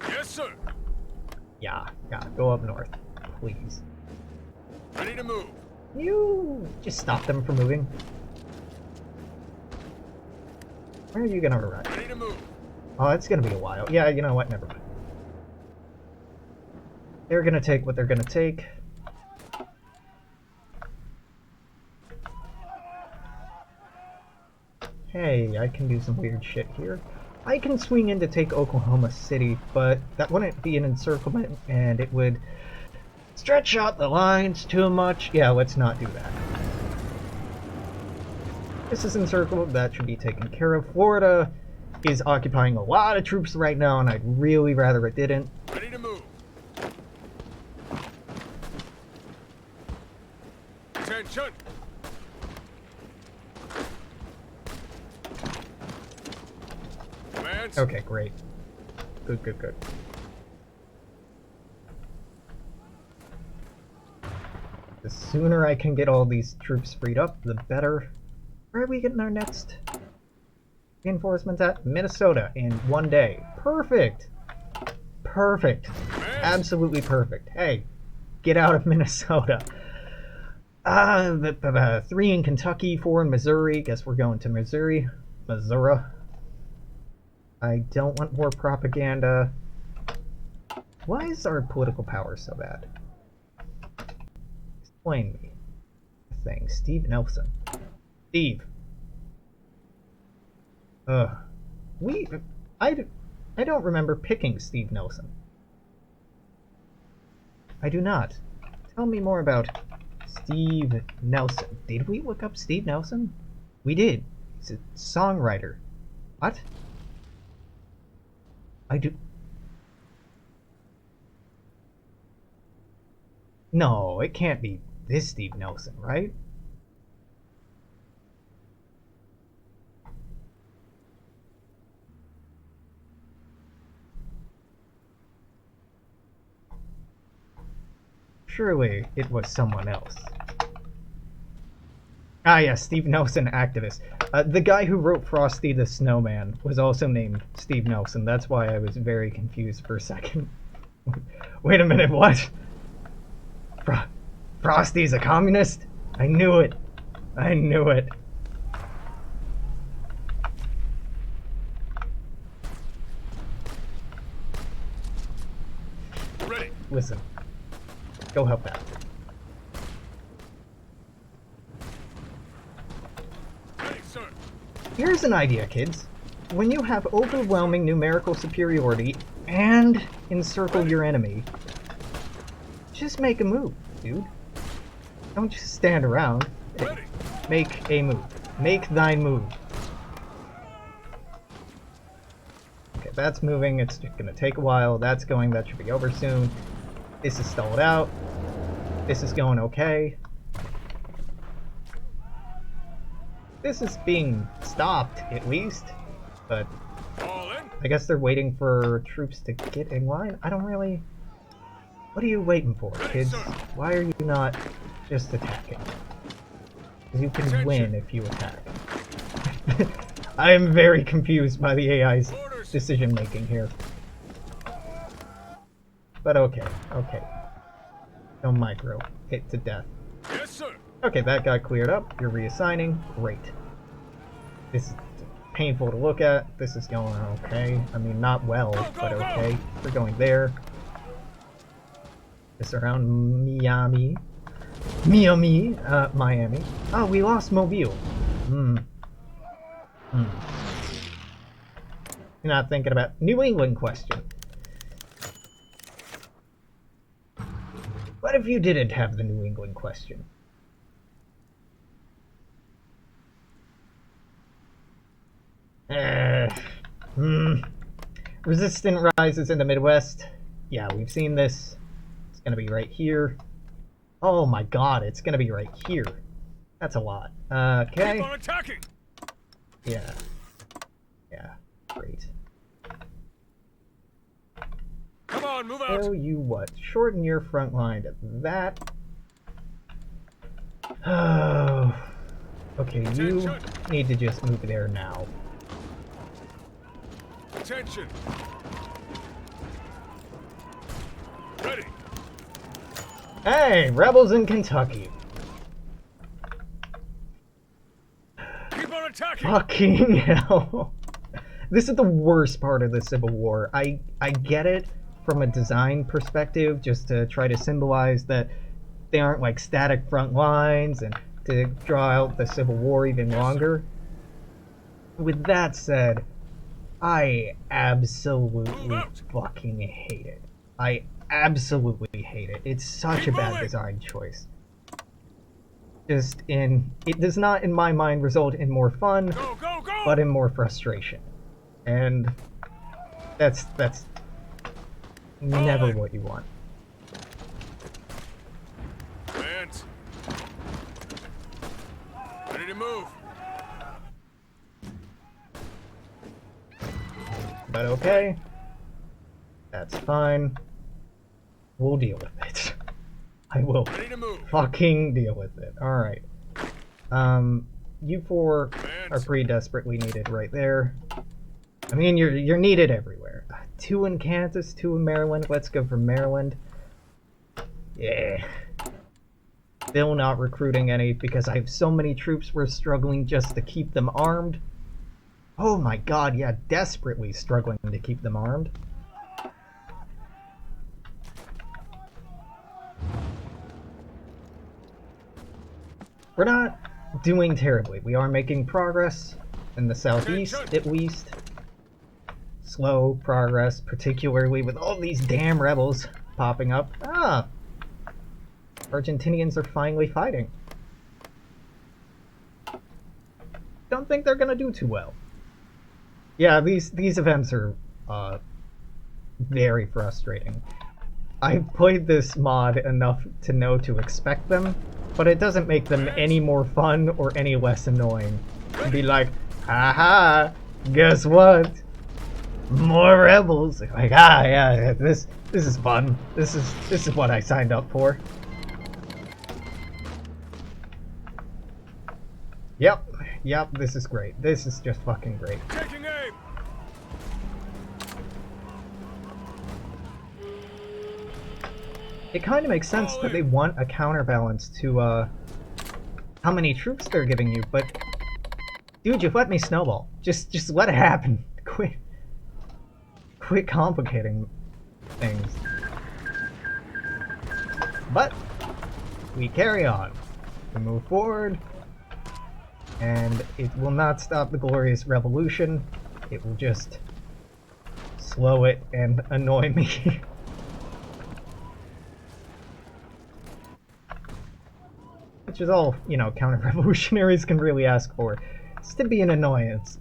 Yes, sir. Yeah, go up north. Please. Ready to move. You just stop them from moving. Where are you gonna arrive? Ready to move. Oh, it's gonna be a while. Yeah, you know what? Never mind. They're gonna take what they're gonna take. Hey, I can do some weird shit here. I can swing in to take Oklahoma City, but that wouldn't be an encirclement, and it would stretch out the lines too much. Yeah, let's not do that. This is encircled. That should be taken care of. Florida is occupying a lot of troops right now, and I'd really rather it didn't. Ready to move. Attention. Commands. Okay, great. Good, good, good. The sooner I can get all these troops freed up, the better. Where are we getting our next reinforcements at? Minnesota in 1 day. Perfect! Perfect. Absolutely perfect. Hey, get out of Minnesota. 3 in Kentucky, 4 in Missouri. Guess we're going to Missouri. Missouri. I don't want more propaganda. Why is our political power so bad? Explain me. Thing. Steve Nelson. Steve. I don't remember picking Steve Nelson. I do not. Tell me more about Steve Nelson. Did we look up Steve Nelson? We did. He's a songwriter. What? I do... No, it can't be this Steve Nelson, right? Surely it was someone else. Ah, yes, Steve Nelson, activist. The guy who wrote Frosty the Snowman was also named Steve Nelson. That's why I was very confused for a second. Wait a minute, what? Frosty's a communist? I knew it. I knew it. Ready. Listen. Go help out. Ready, sir. Here's an idea, kids. When you have overwhelming numerical superiority and encircle your enemy, just make a move, dude. Don't just stand around. Ready. Make a move. Make thine move. Okay, that's moving. It's gonna take a while. That's going. That should be over soon. This is stalled out. This is going okay. This is being stopped, at least. But All in. I guess they're waiting for troops to get in line. I don't really... What are you waiting for, kids? Why are you not just attacking? Because you can win if you attack. I am very confused by the AI's decision making here. But okay, okay. No micro. Hit to death. Yes, sir. Okay, that got cleared up. You're reassigning. Great. This is painful to look at. This is going okay. I mean, not well, but okay. We're going there. This around Miami. Miami. Oh, we lost Mobile. You're not thinking about New England question. What if you didn't have the New England question? Resistant rises in the Midwest. Yeah, we've seen this. It's gonna be right here. Oh my god, it's gonna be right here. That's a lot. Okay. Keep on attacking. Yeah. Yeah. Great. Come on, move out. Tell you what, shorten your front line to that. Oh. Okay, you need to just move there now. Attention. Ready. Hey, rebels in Kentucky. Keep on attacking. Fucking hell. This is the worst part of the Civil War. I get it from a design perspective, just to try to symbolize that they aren't like static front lines and to draw out the Civil War even longer. With that said, I absolutely fucking hate it. I absolutely hate it. It's such a bad design choice. It does not, in my mind, result in more fun, Go, go, go. but in more frustration. And that's never what you want. Hands. Ready to move. But okay. That's fine. We'll deal with it. I will Ready to move. fucking deal with it. Alright. You four are pretty desperately needed right there. I mean, you're needed everywhere. 2 in Kansas, 2 in Maryland. Let's go for Maryland. Yeah. Still not recruiting any because I have so many troops we're struggling just to keep them armed. Oh my god, yeah, desperately struggling to keep them armed. We're not doing terribly. We are making progress in the southeast, at least. Slow progress, particularly with all these damn rebels popping up. Ah! Argentinians are finally fighting. Don't think they're gonna do too well. Yeah, these events are very frustrating. I've played this mod enough to know to expect them, but it doesn't make them any more fun or any less annoying. And be like, haha, guess what? More rebels. Like, ah, yeah, this is fun. This is what I signed up for. Yep, this is great. This is just fucking great. Taking aim. It kind of makes sense that they want a counterbalance to, how many troops they're giving you, but... Dude, you've let me snowball. Just let it happen. Quit complicating things. But, we carry on. We move forward. And it will not stop the glorious revolution. It will just slow it and annoy me. Which is all, you know, counter-revolutionaries can really ask for. It's to be an annoyance.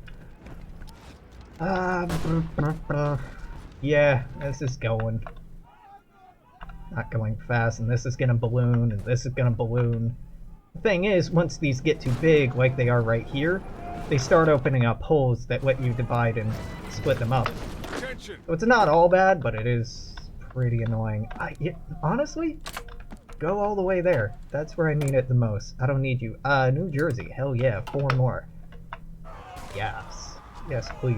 Yeah, this is going. Not going fast, and this is gonna balloon, and this is gonna balloon. The thing is, once these get too big, like they are right here, they start opening up holes that let you divide and split them up. Attention. So it's not all bad, but it is pretty annoying. Honestly, go all the way there. That's where I need it the most. I don't need you. New Jersey. Hell yeah, 4 more. Yes. Yes, please.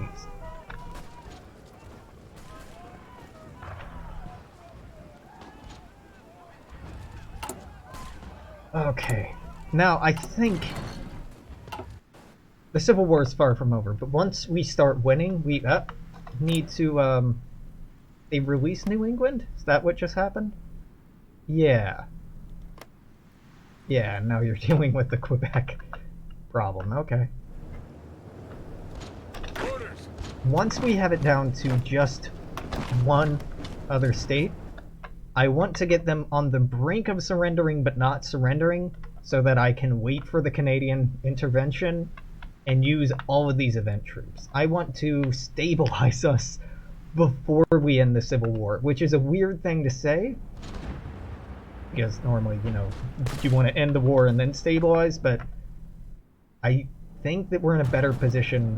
Okay. Now, I think the Civil War is far from over, but once we start winning, we need to, they release New England? Is that what just happened? Yeah. Yeah, now you're dealing with the Quebec problem. Okay. Orders. Once we have it down to just one other state, I want to get them on the brink of surrendering but not surrendering so that I can wait for the Canadian intervention and use all of these event troops. I want to stabilize us before we end the Civil War, which is a weird thing to say, because normally, you know, you want to end the war and then stabilize, but I think that we're in a better position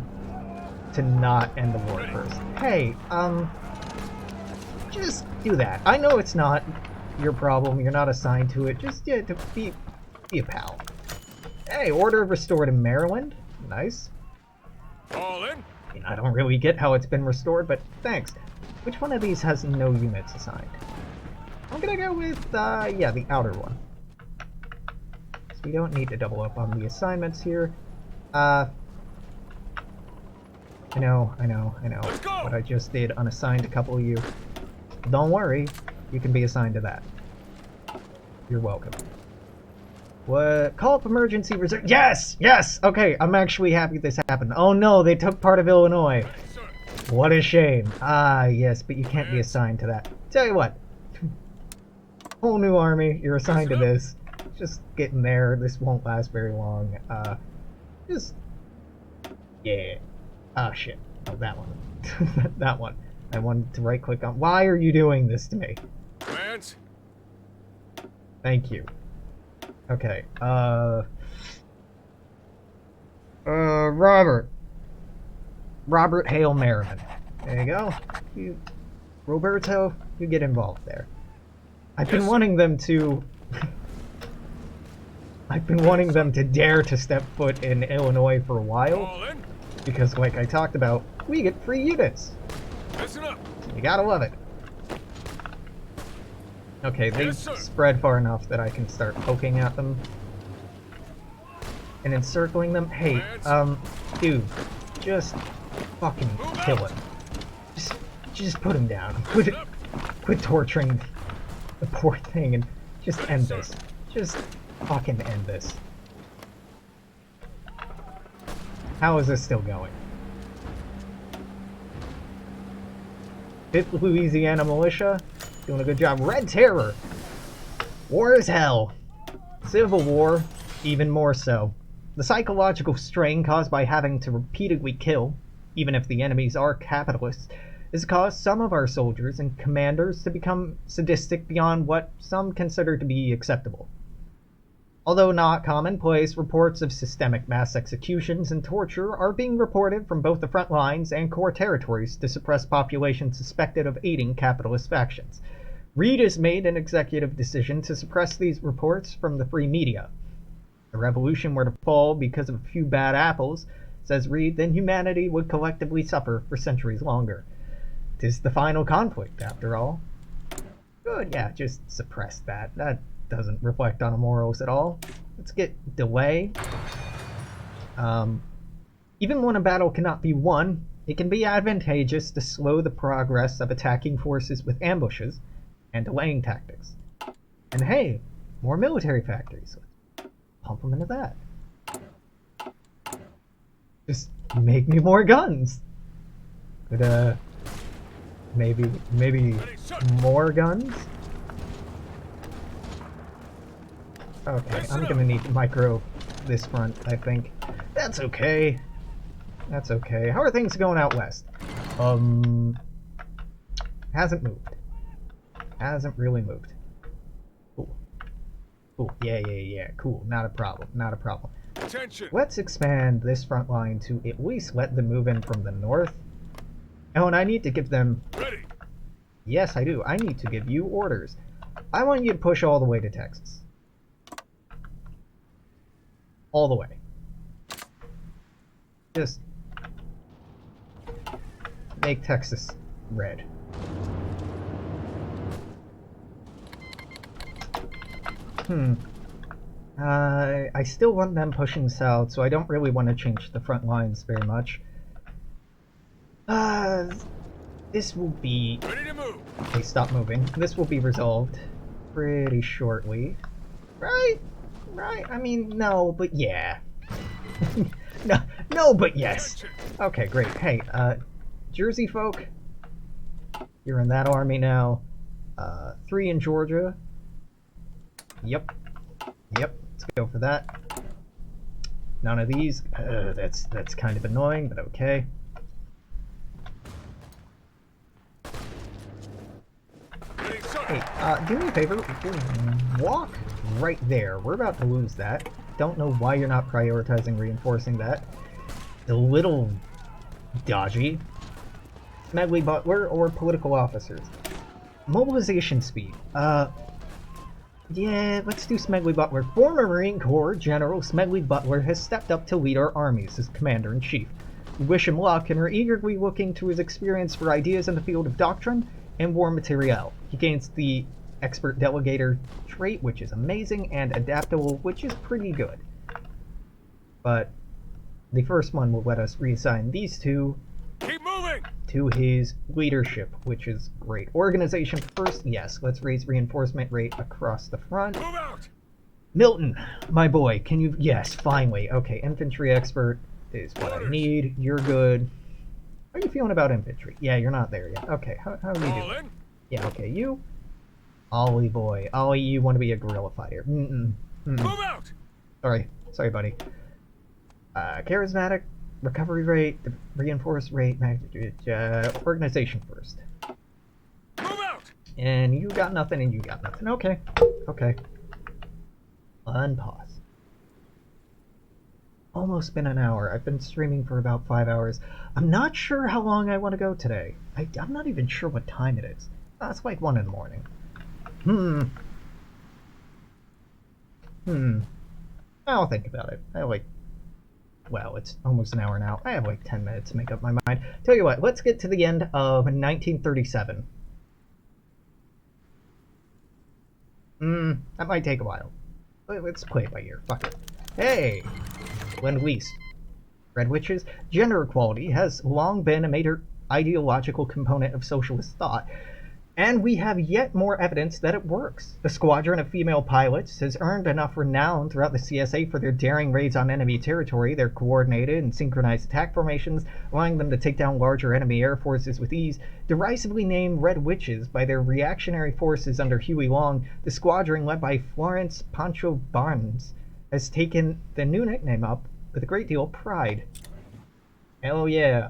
to not end the war first. Hey, just do that. I know it's not your problem, you're not assigned to it, just, yeah, to be a pal. Hey, order restored in Maryland. Nice. All in. I mean, I don't really get how it's been restored, but thanks. Which one of these has no units assigned? I'm gonna go with, yeah, the outer one. So we don't need to double up on the assignments here. I know. Let's go! What I just did unassigned a couple of you. Don't worry, you can be assigned to that. You're welcome. What? Call up emergency reserve. Yes! Yes! Okay, I'm actually happy this happened. Oh no, they took part of Illinois. Yes, sir. What a shame. Ah, yes, but you can't be assigned to that. Tell you what. Whole new army, you're assigned to this. Just getting there. This won't last very long. Just... Yeah. Oh, shit. Oh, that one. That one. I wanted to right-click on... Why are you doing this to me? Commands. Thank you. Okay, Robert Hale Merriman. There you go. Roberto, you get involved there. I've been wanting them to... I've been wanting them to dare to step foot in Illinois for a while. All in. Because, like I talked about, we get free units. Listen up. You gotta love it. Okay, they spread far enough that I can start poking at them. And encircling them. Hey, dude, just fucking kill him. Just put him down. Quit torturing the poor thing and just end this. Just fucking end this. How is this still going? 5th Louisiana Militia, doing a good job. Red Terror! War is hell. Civil War, even more so. The psychological strain caused by having to repeatedly kill, even if the enemies are capitalists, has caused some of our soldiers and commanders to become sadistic beyond what some consider to be acceptable. Although not commonplace, reports of systemic mass executions and torture are being reported from both the front lines and core territories to suppress populations suspected of aiding capitalist factions. Reed has made an executive decision to suppress these reports from the free media. the revolution were to fall because of a few bad apples, says Reed, then humanity would collectively suffer for centuries longer. 'Tis the final conflict, after all. Good, yeah, just suppress that. That doesn't reflect on morals at all. Let's get delay. Even when a battle cannot be won, it can be advantageous to slow the progress of attacking forces with ambushes and delaying tactics. And hey, more military factories. Pump them into that. Just make me more guns. But, maybe more guns? Okay, I'm gonna need to micro this front, I think. That's okay. That's okay. How are things going out west? Hasn't moved. Hasn't really moved. Cool. Cool. Yeah. Cool. Not a problem. Not a problem. Attention. Let's expand this front line to at least let them move in from the north. Oh, and I need to give them... Ready. Yes, I do. I need to give you orders. I want you to push all the way to Texas. All the way. Just make Texas red. I still want them pushing south, so I don't really want to change the front lines very much. This will be... Ready to move. Okay, stop moving. This will be resolved pretty shortly. Right? Right? I mean, no, but yeah. No, but yes. Okay, great. Hey, Jersey folk, you're in that army now. 3 in Georgia. Yep. Let's go for that. None of these. That's kind of annoying, but okay. Hey, do me a favor. Walk right there. We're about to lose that. Don't know why you're not prioritizing reinforcing that. A little dodgy. Smedley Butler or political officers. Mobilization speed. Yeah, let's do Smedley Butler. Former Marine Corps General Smedley Butler has stepped up to lead our armies as Commander-in-Chief. We wish him luck and are eagerly looking to his experience for ideas in the field of doctrine and war materiel. He gains the Expert Delegator trait, which is amazing, and Adaptable, which is pretty good. But the first one will let us reassign these two Keep moving. to his leadership, which is great. Organization first, yes. Let's raise reinforcement rate across the front. Move out. Milton, my boy, can you... Yes, finally. Okay, infantry expert is what I need. You're good. How are you feeling about infantry? Yeah, you're not there yet. Okay, how are you All doing? in. Yeah, okay, you... Ollie boy. Ollie, you want to be a guerrilla fighter. Move out. Sorry, buddy. Charismatic, recovery rate, reinforce rate, organization first. Move out. And you got nothing, and you got nothing. Okay. Unpause. Almost been an hour. I've been streaming for about 5 hours. I'm not sure how long I want to go today. I'm not even sure what time it is. It's like 1 in the morning. I'll think about it. Well, it's almost an hour now. I have like 10 minutes to make up my mind. Tell you what, let's get to the end of 1937. That might take a while. Let's play it by ear. Fuck it. Hey! Lend-Lease. Red Witches. Gender equality has long been a major ideological component of socialist thought, and we have yet more evidence that it works. The squadron of female pilots has earned enough renown throughout the CSA for their daring raids on enemy territory, their coordinated and synchronized attack formations, allowing them to take down larger enemy air forces with ease. Derisively named Red Witches by their reactionary forces under Huey Long, the squadron led by Florence Pancho Barnes has taken the new nickname up with a great deal of pride. Hell yeah.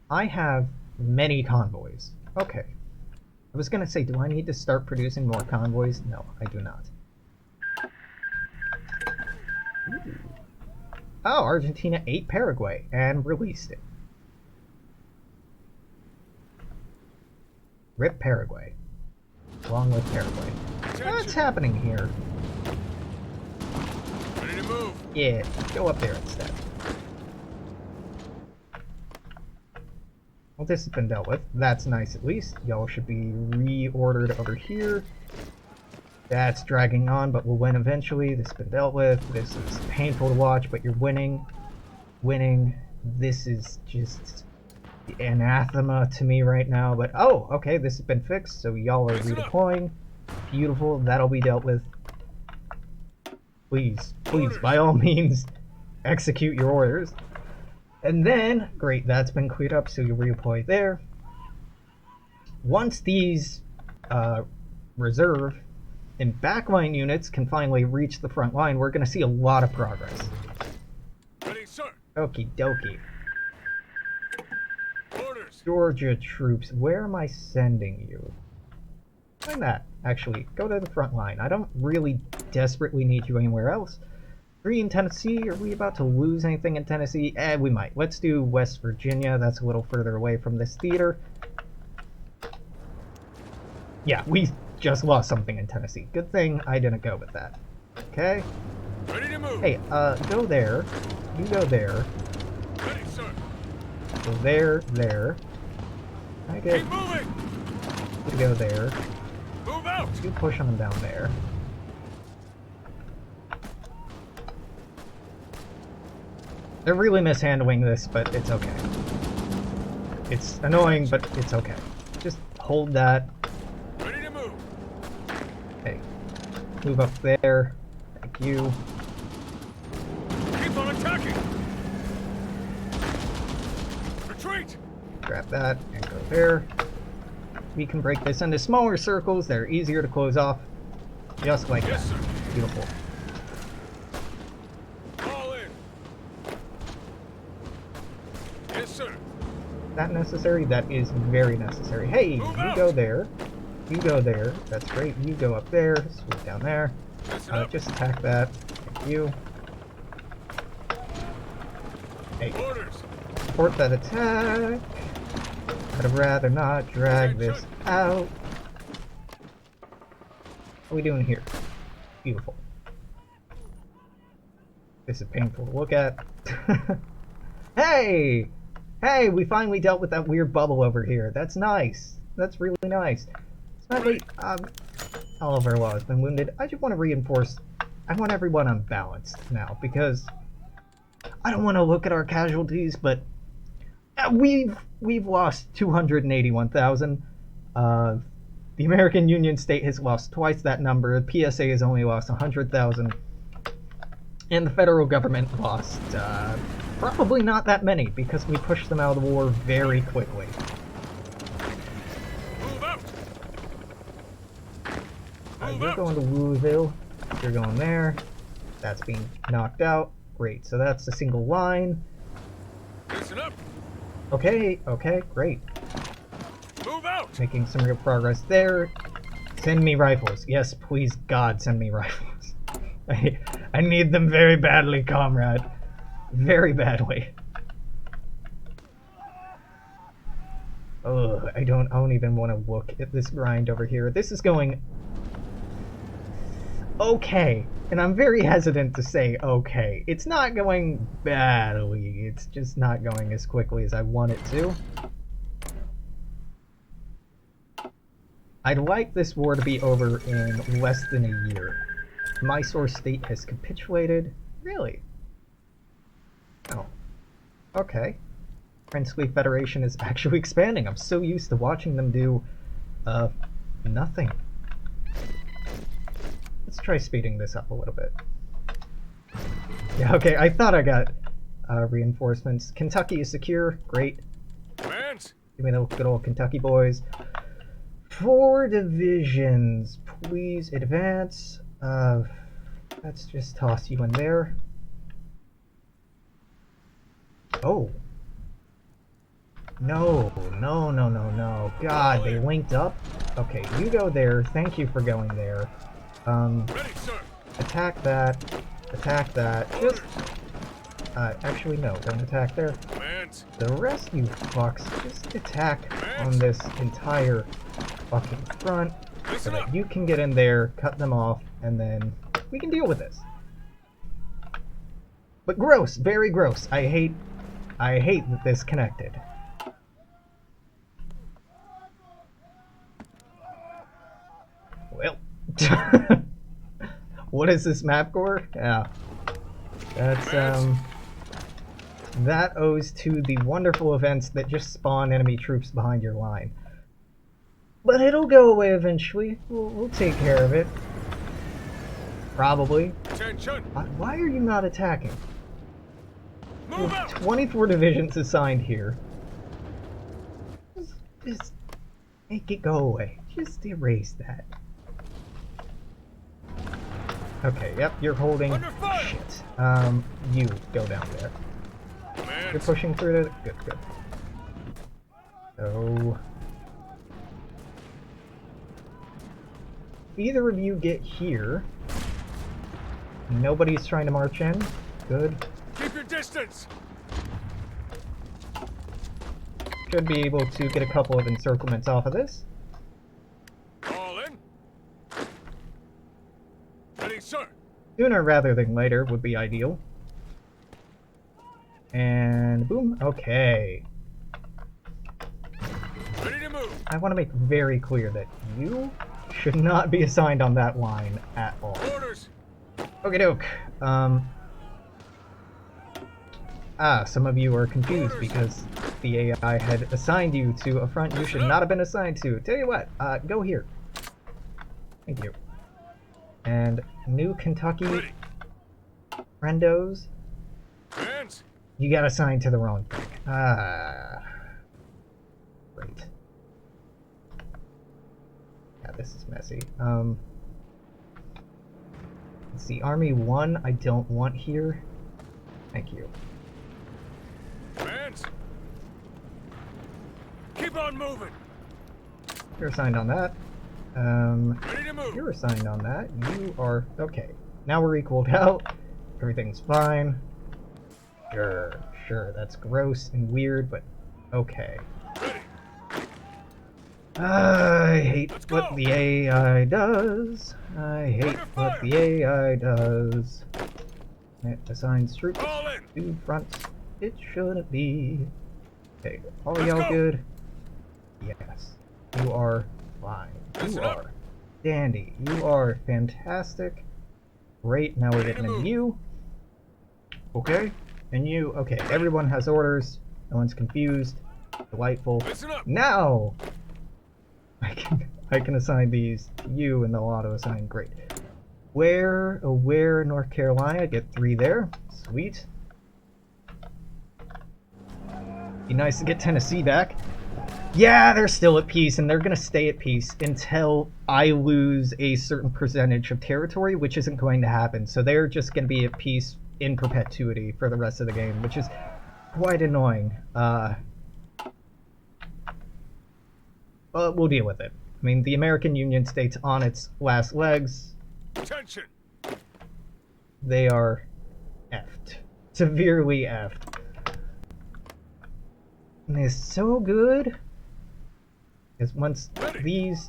I have many convoys. Okay. I was gonna say, do I need to start producing more convoys? No, I do not. Ooh. Oh, Argentina ate Paraguay and released it. Rip Paraguay. Along with Paraguay. Attention. What's happening here? Ready to move. Yeah, go up there instead. Well, this has been dealt with. That's nice at least. Y'all should be reordered over here. That's dragging on, but we'll win eventually. This has been dealt with. This is painful to watch, but you're winning. Winning. This is just anathema to me right now, but oh, okay, this has been fixed, so y'all are redeploying. Beautiful, that'll be dealt with. Please, please, by all means, execute your orders. And then, great, that's been cleared up, so you redeploy there. Once these reserve and backline units can finally reach the front line, we're going to see a lot of progress. Ready, sir. Okie dokie. Orders. Georgia troops, where am I sending you? Find that. Actually, go to the front line. I don't really desperately need you anywhere else. 3 in Tennessee. Are we about to lose anything in Tennessee? We might. Let's do West Virginia. That's a little further away from this theater. Yeah, we just lost something in Tennessee. Good thing I didn't go with that. Okay. Ready to move. Hey, go there. You go there. Ready, sir. Go there, there. I get Keep moving. to go there. Move out. You push on them down there. They're really mishandling this, but it's okay. It's annoying, but it's okay. Just hold that. Ready to move. Hey, move up there. Thank you. Keep on attacking. Retreat. Grab that and go there. We can break this into smaller circles. They're easier to close off. Just like Yes, that. sir. Beautiful. All in. Yes, sir. That necessary? That is very necessary. Hey, Move you out. go there. You go there. That's great. You go up there. Swoop down there. Listen up. Just attack that. Thank you. Hey, Orders. support that attack. I'd rather not drag this out. What are we doing here? Beautiful. This is painful to look at. Hey! Hey, we finally dealt with that weird bubble over here. That's nice. That's really nice. Sadly, all of our law has been wounded. I just want to reinforce, I want everyone unbalanced now, because I don't want to look at our casualties, but we've lost 281,000. The American Union State has lost twice that number. The PSA has only lost 100,000. And the federal government lost probably not that many, because we pushed them out of the war very quickly. Move out. Move You're out. going to Louisville. You're going there. That's being knocked out. Great, so that's a single line. Listen up. Okay, okay, great. Move out. Making some real progress there. Send me rifles. Yes, please, God, send me rifles. I need them very badly, comrade. Very badly. Ugh, I don't even want to look at this grind over here. This is going okay, and I'm very hesitant to say okay. It's not going badly, it's just not going as quickly as I want it to. I'd like this war to be over in less than a year. Mysore State has capitulated? Really? Oh. Okay. Princely Federation is actually expanding. I'm so used to watching them do, nothing. Let's try speeding this up a little bit. Yeah, okay, I thought I got, reinforcements. Kentucky is secure. Great. Commands. Give me the good old Kentucky boys. 4 divisions. Please advance. Let's just toss you in there. Oh. No, no, no, no, no. God, they linked up? Okay, you go there. Thank you for going there. Ready, sir. Attack that. Attack that. Just... actually, no. Don't attack there. Commands. The rest, you fucks, just attack on this entire fucking front so that you can get in there, cut them off, and then we can deal with this. But gross, very gross. I hate that this connected. Well, what is this map core? Yeah, that's that owes to the wonderful events that just spawn enemy troops behind your line. But it'll go away eventually. We'll take care of it. Probably. Attention. Why are you not attacking? Move out. 24 divisions assigned here. Just make it go away. Just erase that. Okay, yep, you're holding. Shit. You go down there. You're pushing through there. Good, good. So either of you get here. Nobody's trying to march in. Good. Keep your distance. Should be able to get a couple of encirclements off of this. All in. Ready, sir. Sooner rather than later would be ideal. And boom. Okay. Ready to move. I want to make very clear that you should not be assigned on that line at all. Orders. Okie doke. Some of you are confused because the AI had assigned you to a front you should not have been assigned to. Tell you what, go here. Thank you. And New Kentucky friendos, Hands. you got assigned to the wrong thing. Great. Yeah, this is messy. Let's see, Army 1 I don't want here. Thank you. Hands. Keep on moving. You're assigned on that. Ready to move. You're assigned on that. You are... Okay. Now we're equaled out. Everything's fine. Sure, sure. That's gross and weird, but okay. Ready. I hate what the AI does. I hate what the AI does. It assigns troops All in. to fronts. It shouldn't be. Okay, all Let's y'all go. good? Yes. You are fine. You Listen up. are dandy. You are fantastic. Great, now we're Ready to getting into move. you. Okay, and you. Okay, everyone has orders. No one's confused. Delightful. Listen up. Now I can assign these to you and they'll auto assign. Great. Where North Carolina? Get 3 there. Sweet. Be nice to get Tennessee back. Yeah, they're still at peace, and they're gonna stay at peace until I lose a certain percentage of territory, which isn't going to happen. So they're just gonna be at peace in perpetuity for the rest of the game, which is quite annoying. But we'll deal with it. I mean, the American Union state's on its last legs. Attention. They are effed. Severely effed. And it's so good. Because once these,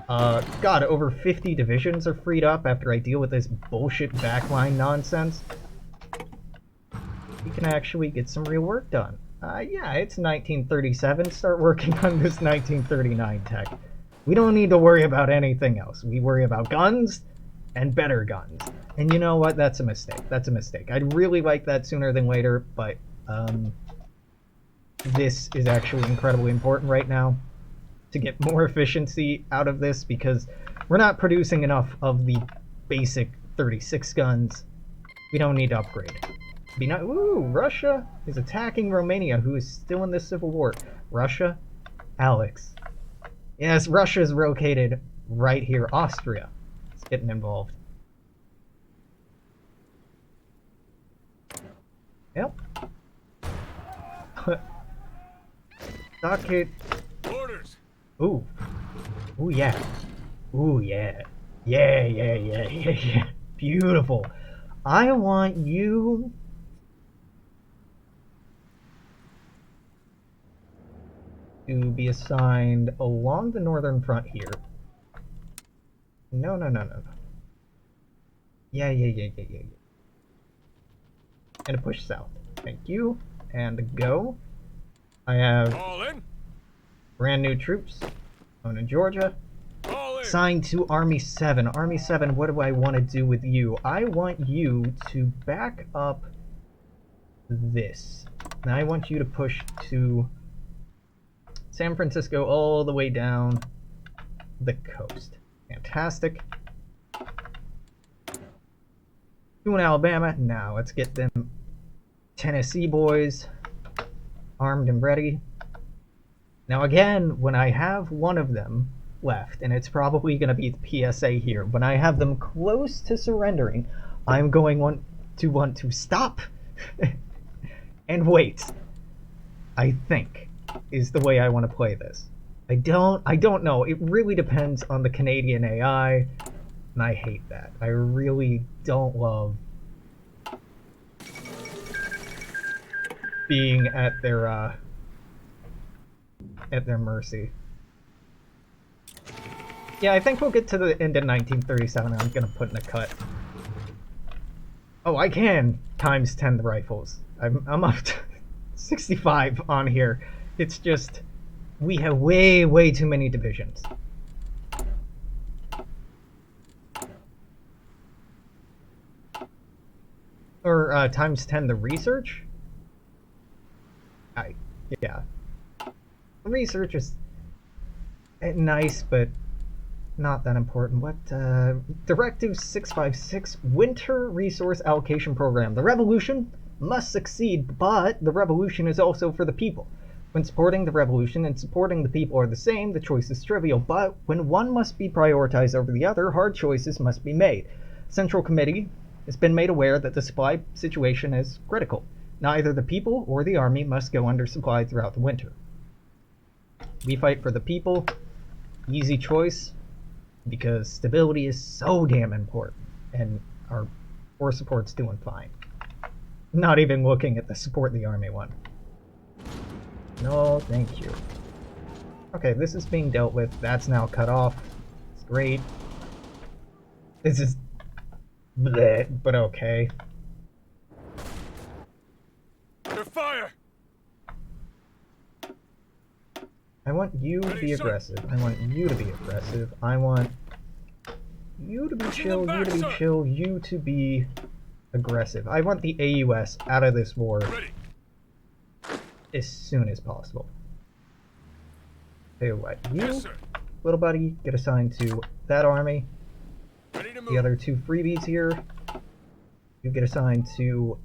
God, over 50 divisions are freed up after I deal with this bullshit backline nonsense, we can actually get some real work done. Yeah, it's 1937. Start working on this 1939 tech. We don't need to worry about anything else. We worry about guns and better guns. And you know what? That's a mistake. That's a mistake. I'd really like that sooner than later, but this is actually incredibly important right now to get more efficiency out of this because we're not producing enough of the basic 36 guns. We don't need to upgrade. Be not. Ooh, Russia is attacking Romania, who is still in this civil war. Russia, Alex. Yes, Russia is located right here. Austria is getting involved. Yep. Socket. Orders. Ooh. Ooh, yeah. Ooh, yeah. Yeah. Beautiful. I want you... to be assigned along the northern front here. No. Yeah. And a push south. Thank you. And go. I have All in. brand new troops. Going to Georgia. All in. Assigned to Army 7. Army 7, what do I want to do with you? I want you to back up this. Now I want you to push to San Francisco all the way down the coast. Fantastic. Doing Alabama. Now let's get them Tennessee boys armed and ready. Now again, when I have one of them left, and it's probably going to be the PSA here, when I have them close to surrendering, I'm going to want to stop and wait. I think is the way I want to play this. I don't know. It really depends on the Canadian AI, and I hate that. I really don't love being at their mercy. Yeah, I think we'll get to the end of 1937 and I'm gonna put in a cut. Oh, I can times 10 the rifles. I'm up to 65 on here. It's just, we have way too many divisions. Or times 10 the research? Yeah. Research is nice, but not that important. What, Directive 656, Winter Resource Allocation Program. The revolution must succeed, but the revolution is also for the people. When supporting the revolution and supporting the people are the same, the choice is trivial, but when one must be prioritized over the other, hard choices must be made. Central Committee has been made aware that the supply situation is critical. Neither the people or the army must go undersupplied throughout the winter. We fight for the people. Easy choice, because stability is so damn important, and our war support's doing fine. Not even looking at the support the army one. No, thank you. Okay, this is being dealt with. That's now cut off. It's great. This is bleh, but okay. To fire. I want you to be aggressive. I want you to be aggressive. I want you to be chill, you to be chill, you to be aggressive. I want the AUS out of this war as soon as possible. Tell you what, you, little buddy, get assigned to that army. The other two freebies here, you get assigned to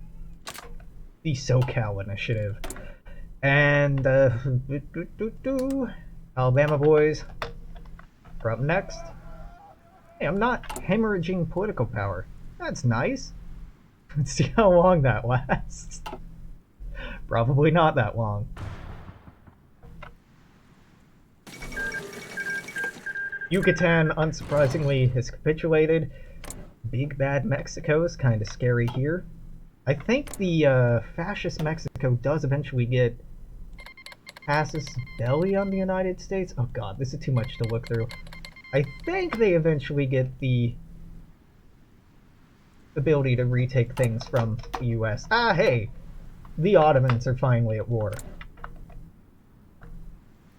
the SoCal initiative. And, Alabama boys are up next. Hey, I'm not hemorrhaging political power. That's nice. Let's see how long that lasts. Probably not that long. Yucatan, unsurprisingly, has capitulated. Big bad Mexico is kind of scary here. I think the fascist Mexico does eventually get passes belly on the United States. Oh god, this is too much to look through. I think they eventually get the ability to retake things from the US. Ah, hey! The Ottomans are finally at war.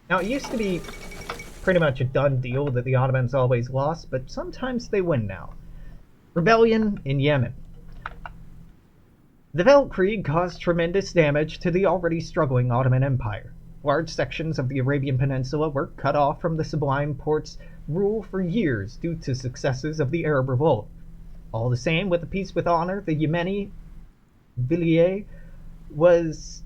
Now, it used to be pretty much a done deal that the Ottomans always lost, but sometimes they win now. Rebellion in Yemen. The Weltkrieg caused tremendous damage to the already struggling Ottoman Empire. Large sections of the Arabian Peninsula were cut off from the Sublime Porte's rule for years due to successes of the Arab Revolt. All the same, with a peace with honor, the Yemeni Villiers was,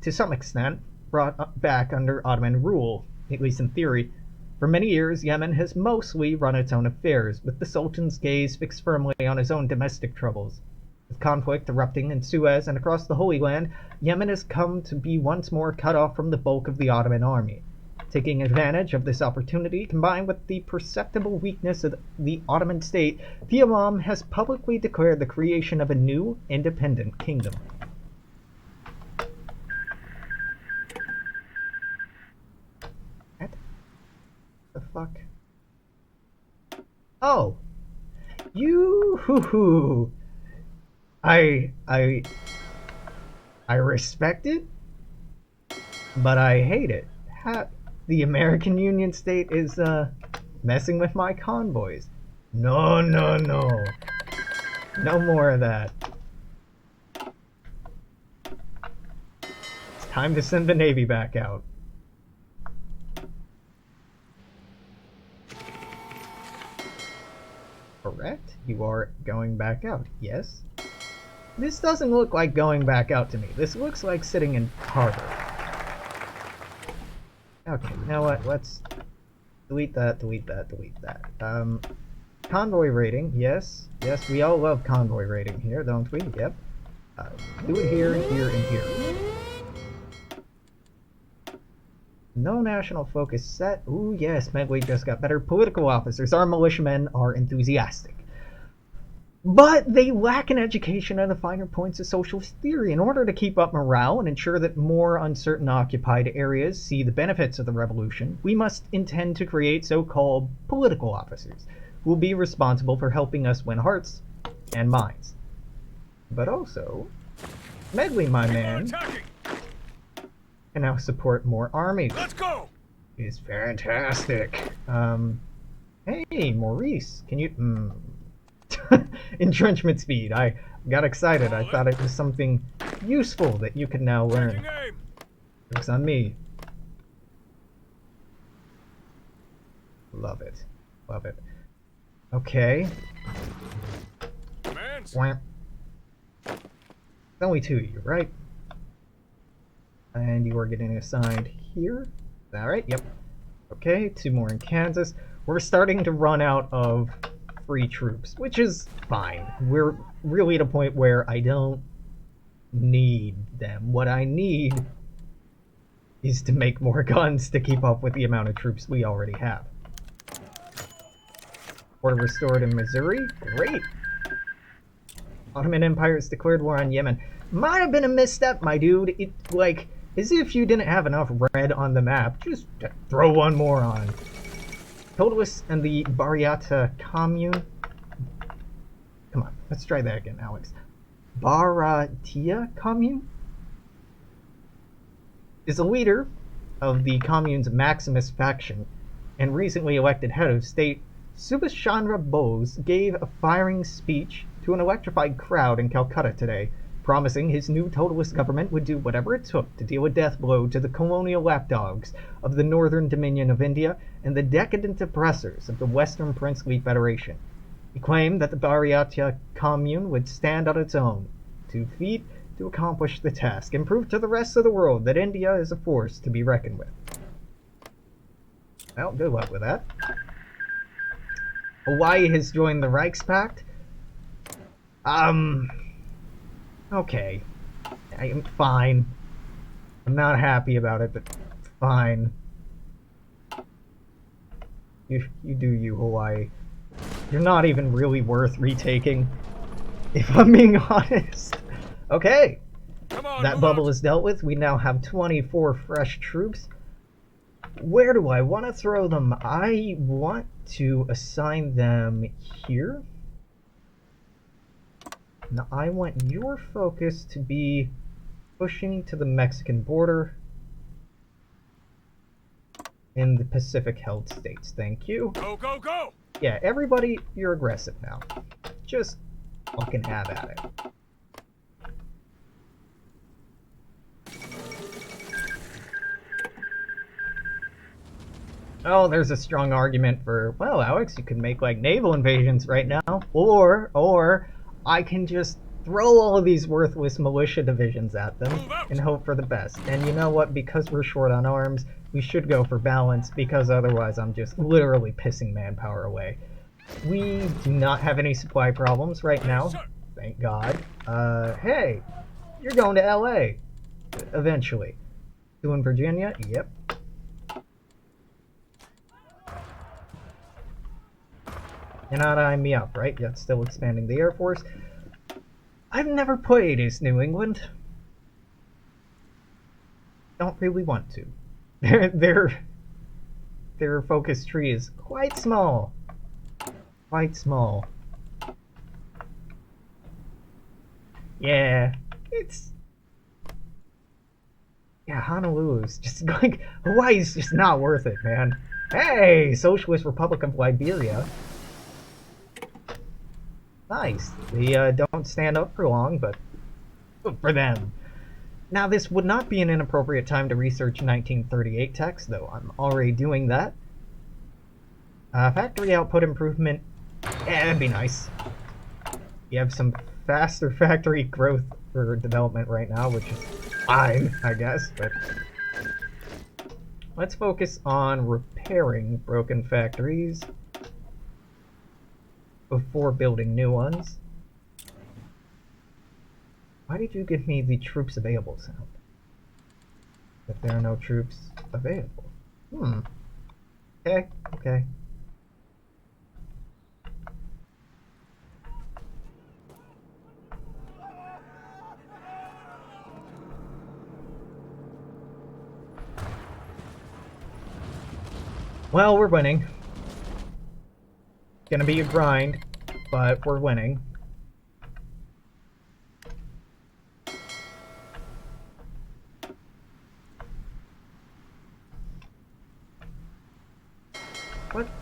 to some extent, brought back under Ottoman rule, at least in theory. For many years, Yemen has mostly run its own affairs, with the Sultan's gaze fixed firmly on his own domestic troubles. With conflict erupting in Suez and across the Holy Land, Yemen has come to be once more cut off from the bulk of the Ottoman army. Taking advantage of this opportunity, combined with the perceptible weakness of the Ottoman state, the Imam has publicly declared the creation of a new, independent kingdom. fuck? Oh. You hoo hoo. I respect it, but I hate it. The American Union State is messing with my convoys. No, no, no. No more of that. It's time to send the Navy back out. Correct? You are going back out, yes? This doesn't look like going back out to me. This looks like sitting in harbor. Okay, you know what? Let's delete that, delete that, delete that. Convoy rating, yes. Yes, we all love convoy rating here, don't we? Yep. Do it here, here, and here. No national focus set. Ooh, yes, Medway just got better political officers. Our militiamen are enthusiastic. But they lack an education on the finer points of socialist theory. In order to keep up morale and ensure that more uncertain occupied areas see the benefits of the revolution, we must intend to create so-called political officers who will be responsible for helping us win hearts and minds. But also, Medley, my man, can now support more armies. Let's go! It's fantastic. Hey, Maurice, can you... Entrenchment speed. I got excited. I thought it was something useful that you could now learn. Looks on me. Love it. Love it. Okay. Whamp. There's only two of you, right? And you are getting assigned here. Is that right? Yep. Okay, two more in Kansas. We're starting to run out of free troops, which is fine. We're really at a point where I don't need them. What I need is to make more guns to keep up with the amount of troops we already have. Order restored in Missouri. Great. Ottoman Empire has declared war on Yemen. Might have been a misstep, my dude. It, like, as if you didn't have enough red on the map. Just throw one more on. Totalists and the Bariata Commune. Come on, let's try that again, Alex. Baratia Commune is a leader of the commune's Maximus faction and recently elected head of state. Subhash Chandra Bose gave a firing speech to an electrified crowd in Calcutta today, promising his new totalist government would do whatever it took to deal a death blow to the colonial lapdogs of the Northern Dominion of India and the decadent oppressors of the Western Princely Federation. He claimed that the Bariata Commune would stand on its own, 2 feet, to accomplish the task and prove to the rest of the world that India is a force to be reckoned with. Well, good luck with that. Hawaii has joined the Reichspakt. Okay. I'm fine. I'm not happy about it, but fine. You do you, Hawaii. You're not even really worth retaking, if I'm being honest. Okay. That bubble is dealt with. We now have 24 fresh troops. Where do I want to throw them? I want to assign them here. Now, I want your focus to be pushing to the Mexican border in the Pacific-held states. Thank you. Go, go, go! Yeah, everybody, you're aggressive now. Just fucking have at it. Oh, there's a strong argument for, well, Alex, you can make, like, naval invasions right now. Or I can just throw all of these worthless militia divisions at them and hope for the best. And you know what? Because we're short on arms, we should go for balance, because otherwise I'm just literally pissing manpower away. We do not have any supply problems right now, thank God. Hey, you're going to LA eventually. Doing Virginia? Yep. You're not eyeing me up, right? Yet still expanding the Air Force. I've never played East New England. Don't really want to. They're their focus tree is quite small. Quite small. Yeah, it's... Yeah, Honolulu's just like... Hawaii's just not worth it, man. Hey, Socialist Republic of Liberia. Nice. They don't stand up for long, but good for them. Now, this would not be an inappropriate time to research 1938 text, though I'm already doing that. Factory output improvement. Yeah, that'd be nice. You have some faster factory growth for development right now, which is fine, I guess, but... Let's focus on repairing broken factories before building new ones. Why did you give me the troops available sound? If there are no troops available. Okay, okay. Well, we're winning. Gonna be a grind, but we're winning.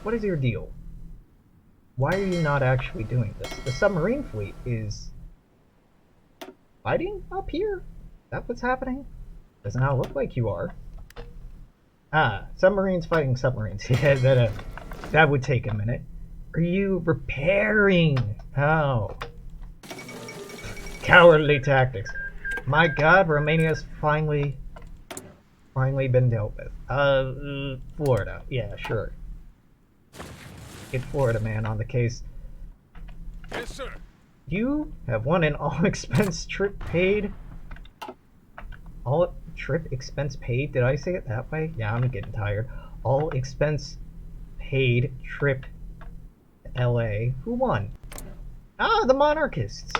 What is your deal? Why are you not actually doing this? The submarine fleet is fighting up here? Is that what's happening? Does not look like you are. Ah, submarines fighting submarines. Yeah, that would take a minute. Are you repairing? Oh. Cowardly tactics. My god, Romania's finally been dealt with. Florida. Yeah, sure. Get Florida man on the case. Yes, sir. You have won an all-expense trip paid. All trip expense paid? Did I say it that way? Yeah, I'm getting tired. All expense paid trip to LA. Who won? Ah, the monarchists.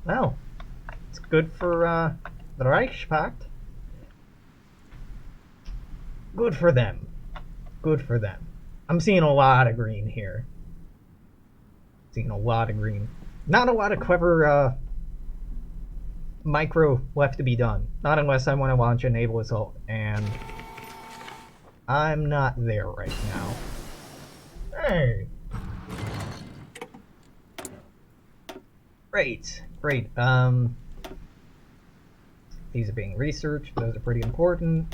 Well, it's good for the Reichspakt. Good for them. Good for them. I'm seeing a lot of green here. Seeing a lot of green. Not a lot of clever micro left to be done. Not unless I want to launch a naval assault, and I'm not there right now. Hey! Great, great. These are being researched. Those are pretty important.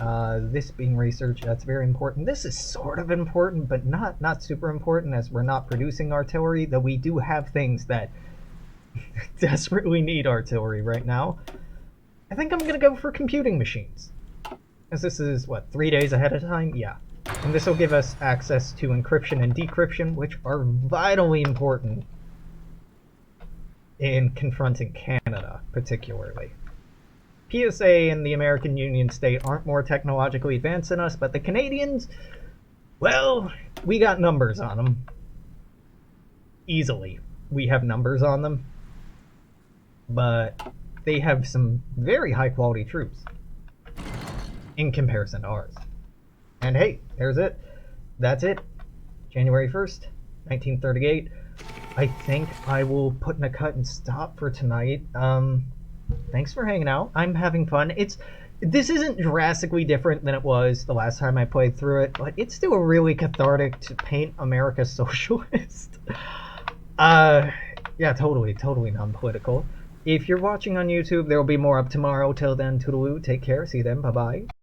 This being researched, that's very important. This is sort of important, but not super important, as we're not producing artillery, though we do have things that desperately need artillery right now. I think I'm gonna go for computing machines. As this is, what, 3 days ahead of time? Yeah. And this will give us access to encryption and decryption, which are vitally important in confronting Canada, particularly. PSA and the American Union State aren't more technologically advanced than us, but the Canadians, well, we got numbers on them. Easily. We have numbers on them. But they have some very high quality troops in comparison to ours. And hey, there's it. That's it. January 1st, 1938. I think I will put in a cut and stop for tonight. Thanks for hanging out. I'm having fun. This isn't drastically different than it was the last time I played through it, but it's still really cathartic to paint America socialist. Yeah, totally non-political. If you're watching on YouTube, there will be more up tomorrow. Till then, toodaloo, take care, see you then, bye-bye.